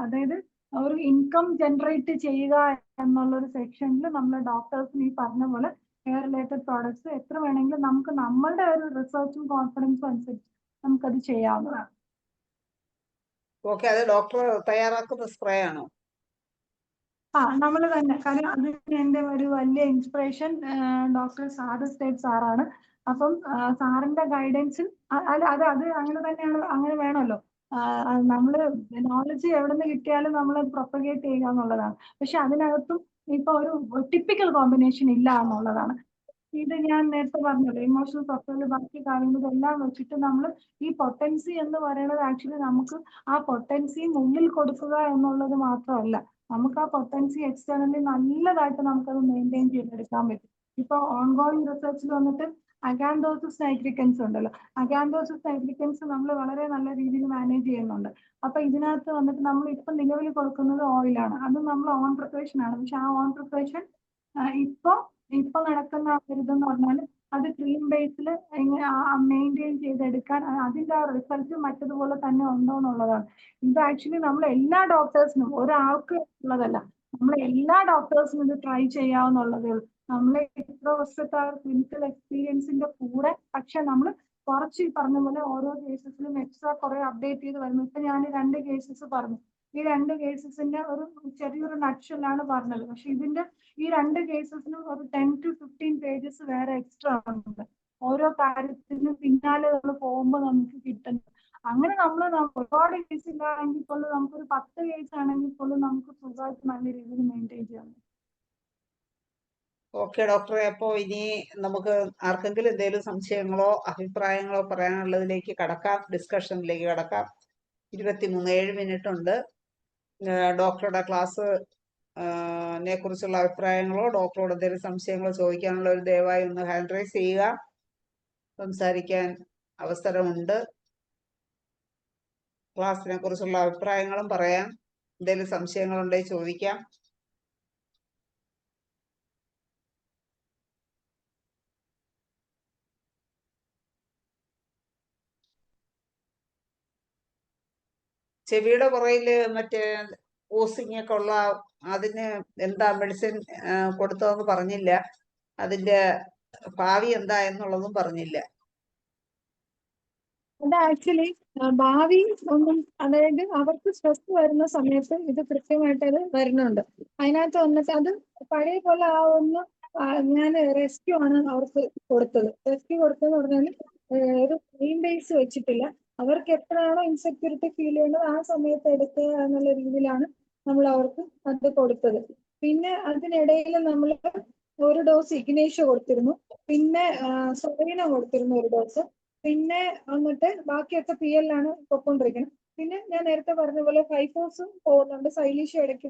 അതായത് ഒരു ഇൻകം ജനറേറ്റ് ചെയ്യുക എന്നുള്ള ഒരു സെക്ഷനിൽ നമ്മൾ ഡോക്ടേഴ്സിന് ഈ പറഞ്ഞ പോലെ ഹെയർ റിലേറ്റഡ് പ്രോഡക്ട്സ് എത്ര വേണമെങ്കിലും നമുക്ക് നമ്മളുടെ ഒരു റിസർച്ചും കോൺഫിഡൻസും അനുസരിച്ച് നമുക്കത് ചെയ്യാവുന്നതാണ്. ഓക്കെ, അത് ഡോക്ടർ തയ്യാറാക്കുന്ന സ്പ്രേ ആണോ? നമ്മൾ തന്നെ. കാര്യം അതിന് എൻ്റെ ഒരു വലിയ ഇൻസ്പിറേഷൻ ഡോക്ടർ സാദ് സ്റ്റേറ്റ് സാറാണ്. അപ്പം സാറിന്റെ ഗൈഡൻസിൽ അത് അങ്ങനെ തന്നെയാണ്, അങ്ങനെ വേണമല്ലോ. നമ്മള് നോളജ് എവിടെ നിന്ന് കിട്ടിയാലും നമ്മൾ പ്രൊപ്പഗേറ്റ് ചെയ്യുക എന്നുള്ളതാണ്. പക്ഷെ അതിനകത്തും ഇപ്പൊ ഒരു ടിപ്പിക്കൽ കോമ്പിനേഷൻ ഇല്ല എന്നുള്ളതാണ്. ഇത് ഞാൻ നേരത്തെ പറഞ്ഞല്ലോ, ഇമോഷണൽ പ്രൊഫൈല് ബാക്കി കാര്യങ്ങളെല്ലാം വെച്ചിട്ട് നമ്മൾ ഈ പൊട്ടൻസി എന്ന് പറയുന്നത് ആക്ച്വലി നമുക്ക് ആ പൊട്ടൻസി ഉള്ളിൽ കൊടുക്കുക എന്നുള്ളത് മാത്രമല്ല, നമുക്ക് ആ പൊട്ടൻസി എക്സ്റ്റേണലി നല്ലതായിട്ട് നമുക്കത് മെയിൻറ്റെയിൻ ചെയ്തെടുക്കാൻ പറ്റും. ഇപ്പൊ ഓൺഗോയിങ് റിസർച്ചിൽ വന്നിട്ട് അഗാന്തോസിസ് നൈഗ്രിക്കൻസ് ഉണ്ടല്ലോ, അഗാന്തോസിസ് നൈഗ്രിക്കൻസ് നമ്മൾ വളരെ നല്ല രീതിയിൽ മാനേജ് ചെയ്യുന്നുണ്ട്. അപ്പൊ ഇതിനകത്ത് വന്നിട്ട് നമ്മൾ ഇപ്പൊ നിലവിൽ കൊടുക്കുന്നത് ഓയിലാണ്, അത് നമ്മൾ ഓൺ പ്രിപ്പറേഷൻ ആണ്. പക്ഷെ ആ ഓൺ പ്രിപ്പറേഷൻ ഇപ്പൊ നടക്കുന്ന ഇതെന്ന് പറഞ്ഞാൽ അത് ക്രീം ബേസിൽ മെയിൻറ്റെയിൻ ചെയ്തെടുക്കാൻ അതിന്റെ ആ റിസൾട്ട് മറ്റതുപോലെ തന്നെ ഉണ്ടോ എന്നുള്ളതാണ്. ഇത് ആക്ച്വലി നമ്മൾ എല്ലാ ഡോക്ടേഴ്സിനും, ഒരാൾക്ക് ഉള്ളതല്ല, നമ്മൾ എല്ലാ ഡോക്ടേഴ്സിനും ഇത് ട്രൈ ചെയ്യാവുന്നുള്ളതേ ഉള്ളൂ. നമ്മളെ ഇത്ര വർഷത്തെ ആ ക്ലിനിക്കൽ എക്സ്പീരിയൻസിന്റെ കൂടെ പക്ഷെ നമ്മൾ കുറച്ച് ഈ പറഞ്ഞ പോലെ ഓരോ കേസസിലും എക്സ്ട്രാ കുറെ അപ്ഡേറ്റ് ചെയ്ത് വരുന്നു. ഇപ്പൊ ഞാൻ 2 കേസസ് പറഞ്ഞു. ഈ 2 കേസസിന്റെ ഒരു ചെറിയൊരു നക്ഷലാണ് പറഞ്ഞത്. പക്ഷെ ഇതിന്റെ ഈ 2 കേസസിനും ഒരു 10 to 15 പേജസ് വേറെ എക്സ്ട്രാ ഉണ്ട്. ഓരോ കാര്യത്തിനും പിന്നാലെ നമ്മൾ പോകുമ്പോൾ നമുക്ക് കിട്ടുന്നത്. അങ്ങനെ നമ്മൾ ഒരുപാട് കേസ് ഇല്ലാണെങ്കിൽ പോലും നമുക്കൊരു 10 കേസ് ആണെങ്കിൽ പോലും നമുക്ക് സുഖമായിട്ട് നല്ല രീതിയിൽ മെയിൻറ്റെയിൻ ചെയ്യാൻ പറ്റും. ഓക്കെ ഡോക്ടറെ, അപ്പോൾ ഇനി നമുക്ക് ആർക്കെങ്കിലും എന്തെങ്കിലും സംശയങ്ങളോ അഭിപ്രായങ്ങളോ പറയാനുള്ളതിലേക്ക് കടക്കാം, ഡിസ്കഷനിലേക്ക് കടക്കാം. 7 മിനിറ്റ് ഉണ്ട്. ഡോക്ടറുടെ ക്ലാസ് നെ കുറിച്ചുള്ള അഭിപ്രായങ്ങളോ ഡോക്ടറോട് എന്തെങ്കിലും സംശയങ്ങളോ ചോദിക്കാനുള്ള ഒരു ദയവായി ഒന്ന് ഹാൻഡ് റൈസ് ചെയ്യുക. സംസാരിക്കാൻ അവസരമുണ്ട്. ക്ലാസ്സിനെ കുറിച്ചുള്ള അഭിപ്രായങ്ങളും പറയാം. എന്തെങ്കിലും സംശയങ്ങളുണ്ടെങ്കിൽ ചോദിക്കാം. ചെവിയുടെ പുറയില് മറ്റേ ഓസിങ് ഒക്കെ ഉള്ള അതിന് എന്താ മെഡിസിൻ കൊടുത്തതെന്ന് പറഞ്ഞില്ല. അതിന്റെ ഭാവി എന്താ എന്നുള്ളതും പറഞ്ഞില്ല. അത് ആക്ച്വലി ഭാവി ഒന്നും, അതായത് അവർക്ക് സ്ട്രെസ് വരുന്ന സമയത്ത് ഇത് കൃത്യമായിട്ട് അത് വരുന്നുണ്ട്. അതിനകത്ത് വന്നിട്ട് അത് പഴയ പോലെ ആ ഒന്ന് ഞാൻ റെസ്ക്യൂ ആണ് അവർക്ക് കൊടുത്തത്. റെസ്ക്യൂ കൊടുത്തതെന്ന് പറഞ്ഞാൽ ഒരു ടൈം ബേസ് വെച്ചിട്ടില്ല. അവർക്ക് എപ്പോഴാണോ ഇൻസെക്യൂരിറ്റി ഫീൽ ചെയ്യുന്നത് ആ സമയത്ത് എടുക്കുക എന്നുള്ള രീതിയിലാണ് നമ്മൾ അവർക്ക് അത് കൊടുത്തത്. പിന്നെ അതിനിടയിൽ നമ്മൾ ഒരു ഡോസ് ഇഗ്നേഷ്യ കൊടുത്തിരുന്നു, പിന്നെ സൊറീന കൊടുത്തിരുന്നു ഒരു ഡോസ്, പിന്നെ വന്നിട്ട് ബാക്കിയൊക്കെ PL ആണ് പൊക്കോണ്ടിരിക്കുന്നത്. പിന്നെ ഞാൻ നേരത്തെ പറഞ്ഞ പോലെ ഫൈഫോസും പോകുന്നുണ്ട്, സൈലീഷ്യ ഇടയ്ക്ക്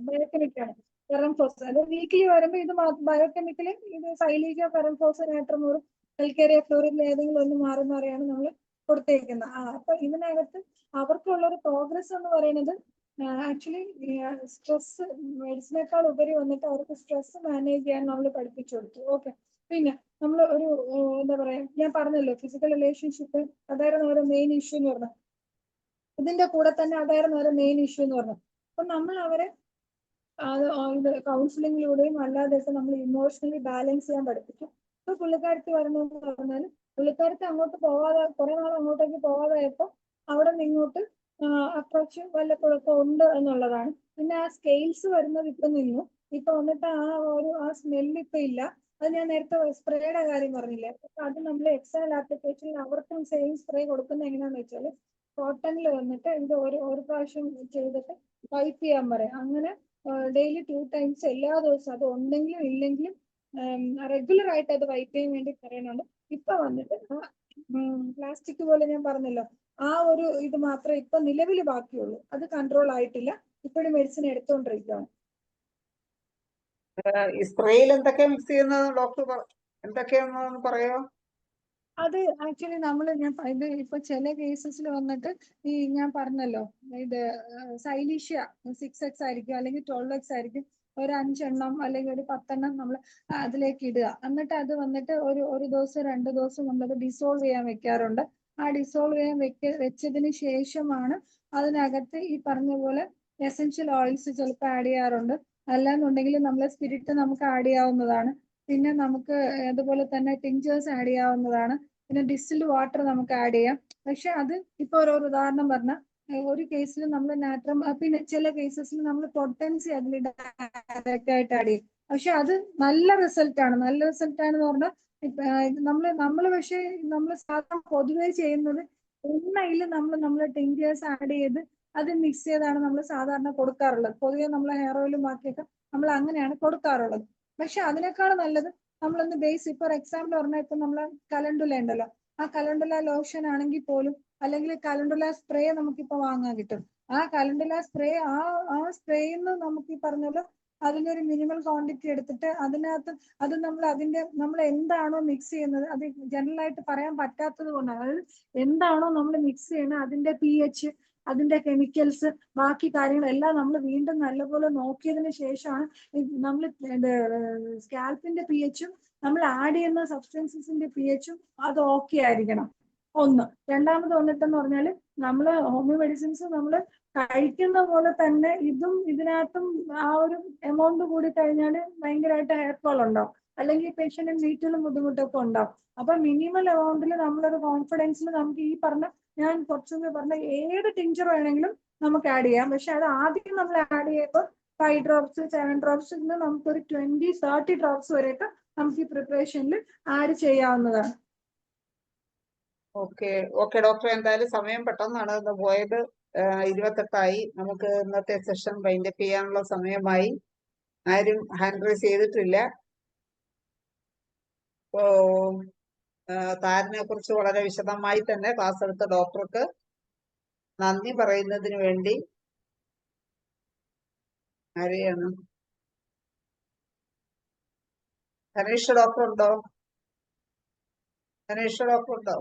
ബയോകെമിക്കാണ് ഫെറംഫോസ്. അത് വീക്കിലി വരുമ്പോൾ ഇത് ബയോകെമിക്കല് ഇത് സൈലീഷ്യ, ഫെറംഫോസ്, നാട്രമൂർ, കൽക്കേരിയ ഫ്ലോറിൽ ഏതെങ്കിലും ഒന്ന് മാറി മാറിയാണ് നമ്മൾ കൊടുത്തേക്കുന്നത്. അപ്പൊ ഇതിനകത്ത് അവർക്കുള്ളൊരു പ്രോഗ്രസ് എന്ന് പറയുന്നത് ആക്ച്വലി സ്ട്രെസ് മെഡിസിനേക്കാൾ ഉപരി വന്നിട്ട് അവർക്ക് സ്ട്രെസ് മാനേജ് ചെയ്യാൻ നമ്മൾ പഠിപ്പിച്ചു കൊടുത്തു. ഓക്കെ. പിന്നെ നമ്മൾ ഒരു എന്താ പറയാ, ഞാൻ പറഞ്ഞല്ലോ ഫിസിക്കൽ റിലേഷൻഷിപ്പ് അതായിരുന്നു അവരുടെ മെയിൻ ഇഷ്യൂ എന്ന് പറഞ്ഞത്. ഇതിന്റെ കൂടെ തന്നെ അതായിരുന്നു അവരുടെ മെയിൻ ഇഷ്യൂ എന്ന് പറഞ്ഞത്. അപ്പൊ നമ്മൾ അവരെ ഇത് കൗൺസിലിങ്ങിലൂടെയും അല്ലാതെയൊക്കെ നമ്മൾ ഇമോഷണലി ബാലൻസ് ചെയ്യാൻ പഠിപ്പിക്കും. ഇപ്പൊ പുള്ളിക്കാരത്തി വരണമെന്ന് പറഞ്ഞാൽ പുള്ളിക്കാരത്തി അങ്ങോട്ട് പോവാതെ കുറെ നാൾ അങ്ങോട്ടേക്ക് പോവാതായപ്പോ അവിടെ നിങ്ങോട്ട് അപ്രോച്ച് വല്ല കുഴപ്പം ഉണ്ട് എന്നുള്ളതാണ്. പിന്നെ ആ സ്കെയിൽസ് വരുന്നത് ഇപ്പൊ നിന്നു. ഇപ്പൊ വന്നിട്ട് ആ സ്മെല്ല് ഇപ്പൊ ഇല്ല. അത് ഞാൻ നേരത്തെ സ്പ്രേയുടെ കാര്യം പറഞ്ഞില്ലേ, അത് നമ്മൾ എക്സൽ ആപ്ലിക്കേഷനിൽ അവർക്കും സെയിം സ്പ്രേ കൊടുക്കുന്നത് എങ്ങനെയാന്ന് വെച്ചാൽ കോട്ടണിൽ വന്നിട്ട് ഇത് ഒരു പ്രാവശ്യം ചെയ്തിട്ട് വൈപ്പ് ചെയ്യാൻ പറയാം. അങ്ങനെ ഡെയിലി 2 times എല്ലാ ദിവസവും, അത് ഉണ്ടെങ്കിലും ഇല്ലെങ്കിലും റെഗുലർ ആയിട്ട് അത് വൈപ്പ് ചെയ്യാൻ വേണ്ടി പറയുന്നുണ്ട്. ഇപ്പൊ വന്നിട്ട് പ്ലാസ്റ്റിക് പോലെ ഞാൻ പറഞ്ഞല്ലോ ആ ഒരു ഇത് മാത്രമേ ഇപ്പൊ നിലവിൽ ബാക്കിയുള്ളൂ. അത് കൺട്രോൾ ആയിട്ടില്ല. ഇപ്പോഴും മെഡിസിൻ എടുത്തുകൊണ്ടിരിക്കുകയാണ്. ഈ സ്പ്രേയിൽ എന്തൊക്കെയാ മിക്സ് ചെയ്യുന്നത് ഡോക്ടർ എന്തൊക്കെയാണെന്ന് പറയോ? അത് ആക്ച്വലി ഇത് ഇപ്പൊ ചില കേസസിൽ വന്നിട്ട് ഈ ഞാൻ പറഞ്ഞല്ലോ ഇത് സൈലീഷ്യ 6x ആയിരിക്കും അല്ലെങ്കിൽ 12x ആയിരിക്കും. ഒരു 5 എണ്ണം അല്ലെങ്കിൽ ഒരു 10 എണ്ണം നമ്മൾ അതിലേക്ക് ഇടുക. എന്നിട്ട് അത് വന്നിട്ട് ഒരു ദിവസം 2 ദിവസം നമ്മളത് ഡിസോൾവ് ചെയ്യാൻ വെക്കാറുണ്ട്. ആ ഡിസോൾവ് ചെയ്യാൻ വെച്ചതിന് ശേഷമാണ് അതിനകത്ത് ഈ പറഞ്ഞ പോലെ എസെൻഷ്യൽ ഓയിൽസ് ചിലപ്പോൾ ആഡ് ചെയ്യാറുണ്ട്. അല്ലാന്നുണ്ടെങ്കിൽ നമ്മളെ സ്പിരിറ്റ് നമുക്ക് ആഡ് ചെയ്യാവുന്നതാണ്. പിന്നെ നമുക്ക് അതുപോലെ തന്നെ ടിഞ്ചേഴ്സ് ആഡ് ചെയ്യാവുന്നതാണ്. പിന്നെ ഡിസ്റ്റിൽഡ് വാട്ടർ നമുക്ക് ആഡ് ചെയ്യാം. പക്ഷെ അത് ഇപ്പൊ ഒരു ഉദാഹരണം പറഞ്ഞാൽ ഒരു കേസിൽ നമ്മൾ നാട്രം, പിന്നെ ചില കേസസിൽ നമ്മൾ പൊട്ടൻസി അതിൽ ഡയറക്റ്റ് ആയിട്ട് ആഡ് ചെയ്യും. പക്ഷെ അത് നല്ല റിസൾട്ട് ആണ്. നല്ല റിസൾട്ട് ആണെന്ന് പറഞ്ഞാൽ നമ്മൾ പക്ഷെ നമ്മൾ സാധാരണ പൊതുവേ ചെയ്യുന്നത് എണ്ണയിൽ നമ്മൾ ടിഞ്ചേഴ്സ് ആഡ് ചെയ്ത് അത് മിക്സ് ചെയ്താണ് നമ്മൾ സാധാരണ കൊടുക്കാറുള്ളത്. പൊതുവെ നമ്മൾ ഹെയർ ഓയിലും ബാക്കിയൊക്കെ നമ്മൾ അങ്ങനെയാണ് കൊടുക്കാറുള്ളത്. പക്ഷെ അതിനേക്കാൾ നല്ലത് നമ്മളൊന്ന് ബേസ്, ഫോർ എക്സാമ്പിൾ പറഞ്ഞാൽ ഇപ്പൊ നമ്മളെ കലണ്ടുല ഉണ്ടല്ലോ, ആ കലണ്ടുല ലോഷൻ ആണെങ്കിൽ പോലും അല്ലെങ്കിൽ കലണ്ടുല സ്പ്രേ നമുക്കിപ്പോ വാങ്ങാൻ കിട്ടും. ആ കലണ്ടുല സ്പ്രേ ആ സ്പ്രേന്ന് നമുക്ക് ഈ പറഞ്ഞല്ലോ അതിനൊരു മിനിമൽ ക്വാണ്ടിറ്റി എടുത്തിട്ട് അതിനകത്ത് അത് നമ്മൾ എന്താണോ മിക്സ് ചെയ്യുന്നത് അത് ജനറൽ ആയിട്ട് പറയാൻ പറ്റാത്തത് കൊണ്ടാണ്. അതായത് എന്താണോ നമ്മൾ മിക്സ് ചെയ്യുന്നത് അതിന്റെ pH, അതിന്റെ കെമിക്കൽസ്, ബാക്കി കാര്യങ്ങളെല്ലാം നമ്മൾ വീണ്ടും നല്ലപോലെ നോക്കിയതിന് ശേഷമാണ് നമ്മൾ സ്കാൽപ്പിന്റെ pH-ഉം നമ്മൾ ആഡ് ചെയ്യുന്ന സബ്സ്റ്റൻസസിന്റെ pH-ഉം അത് ഓക്കെ ആയിരിക്കണം. ഒന്ന്. രണ്ടാമത് വന്നിട്ടെന്ന് പറഞ്ഞാൽ നമ്മൾ ഹോമിയോ മെഡിസിൻസ് നമ്മൾ കഴിക്കുന്ന പോലെ തന്നെ ഇതും ഇതിനകത്തും ആ ഒരു എമൗണ്ട് കൂടി കഴിഞ്ഞാൽ ഭയങ്കരമായിട്ട് ഹെയർ ഫോൾ ഉണ്ടാവും, അല്ലെങ്കിൽ പേഷ്യന്റിന് നീറ്റിലും ബുദ്ധിമുട്ടൊക്കെ ഉണ്ടാവും. അപ്പൊ മിനിമൽ എമൗണ്ടിൽ നമ്മളൊരു കോൺഫിഡൻസിൽ നമുക്ക് ഈ പറഞ്ഞ ഞാൻ കുറച്ചുകൂടി പറഞ്ഞ ഏത് ടിഞ്ചർ വേണമെങ്കിലും നമുക്ക് ആഡ് ചെയ്യാം. പക്ഷെ അത് ആദ്യം നമ്മൾ ആഡ് ചെയ്യുമ്പോൾ 5 ഡ്രോപ്സ് 7 ഡ്രോപ്സ് നമുക്കൊരു 20-30 ഡ്രോപ്സ് വരെയൊക്കെ നമുക്ക് ഈ പ്രിപ്പറേഷനിൽ ആഡ് ചെയ്യാവുന്നതാണ്. ഓക്കെ ഓക്കെ ഡോക്ടർ, എന്തായാലും സമയം പെട്ടെന്നാണ് ഇന്ന് പോയത്. 28 നമുക്ക് ഇന്നത്തെ സെഷൻ വൈൻഡപ്പ് ചെയ്യാനുള്ള സമയമായി. ആരും ഹാൻഡ് റൈസ് ചെയ്തിട്ടില്ല. താരനെ കുറിച്ച് വളരെ വിശദമായി തന്നെ ക്ലാസ് എടുത്ത ഡോക്ടർക്ക് നന്ദി പറയുന്നതിന് വേണ്ടി ആരെയാണ്? ധനേഷ് ഡോക്ടർ ഉണ്ടോ? ധനേഷ് ഡോക്ടർ ഉണ്ടോ?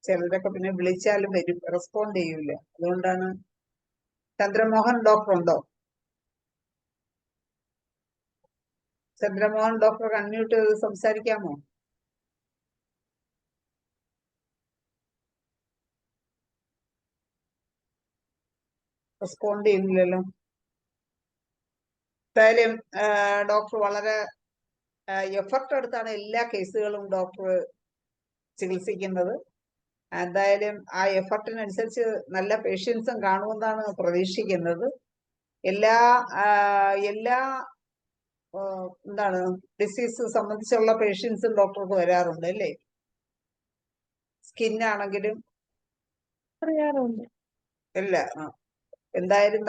ചിലരൊക്കെ പിന്നെ വിളിച്ചാലും വരും, റെസ്പോണ്ട് ചെയ്യൂല. അതുകൊണ്ടാണ്. ചന്ദ്രമോഹൻ ഡോക്ടർ ഉണ്ടോ? ചന്ദ്രമോഹൻ ഡോക്ടർ അൺമ്യൂട്ട് ചെയ്ത് സംസാരിക്കാമോ? റെസ്പോണ്ട് ചെയ്യുന്നില്ലല്ലോ. എന്തായാലും ഡോക്ടർ വളരെ എഫർട്ട് എടുത്താണ് എല്ലാ കേസുകളും ഡോക്ടർ ചികിത്സിക്കുന്നത്. എന്തായാലും ആ എഫർട്ടിനനുസരിച്ച് നല്ല പേഷ്യൻസും കാണുമെന്നാണ് പ്രതീക്ഷിക്കുന്നത്. എല്ലാ എന്താണ് ഡിസീസ് സംബന്ധിച്ചുള്ള പേഷ്യൻസും ഡോക്ടർക്ക് വരാറുണ്ട് അല്ലേ? സ്കിന്നാണെങ്കിലും ഇല്ല. എന്തായാലും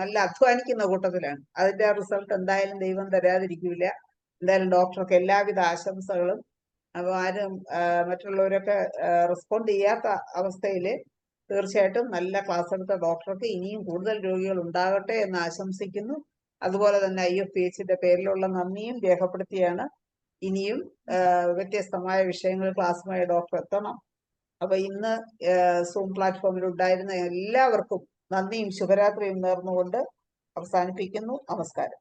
നല്ല അധ്വാനിക്കുന്ന കൂട്ടത്തിലാണ്. അതിന്റെ റിസൾട്ട് എന്തായാലും ദൈവം തരാതിരിക്കില്ല. എന്തായാലും ഡോക്ടർക്ക് എല്ലാവിധ ആശംസകളും. അപ്പൊ ആരും മറ്റുള്ളവരൊക്കെ റെസ്പോണ്ട് ചെയ്യാത്ത അവസ്ഥയിൽ തീർച്ചയായിട്ടും നല്ല ക്ലാസ് എടുത്ത ഡോക്ടർക്ക് ഇനിയും കൂടുതൽ രോഗികൾ ഉണ്ടാകട്ടെ എന്ന് ആശംസിക്കുന്നു. അതുപോലെ തന്നെ IFPHന്റെ പേരിലുള്ള നന്ദിയും രേഖപ്പെടുത്തിയാണ് ഇനിയും വ്യത്യസ്തമായ വിഷയങ്ങൾ ക്ലാസ്സുമായി ഡോക്ടർ എത്തണം. അപ്പൊ ഇന്ന് സൂം പ്ലാറ്റ്ഫോമിൽ ഉണ്ടായിരുന്ന എല്ലാവർക്കും നന്ദിയും ശുഭരാത്രിയും നേർന്നുകൊണ്ട് അവസാനിപ്പിക്കുന്നു. നമസ്കാരം.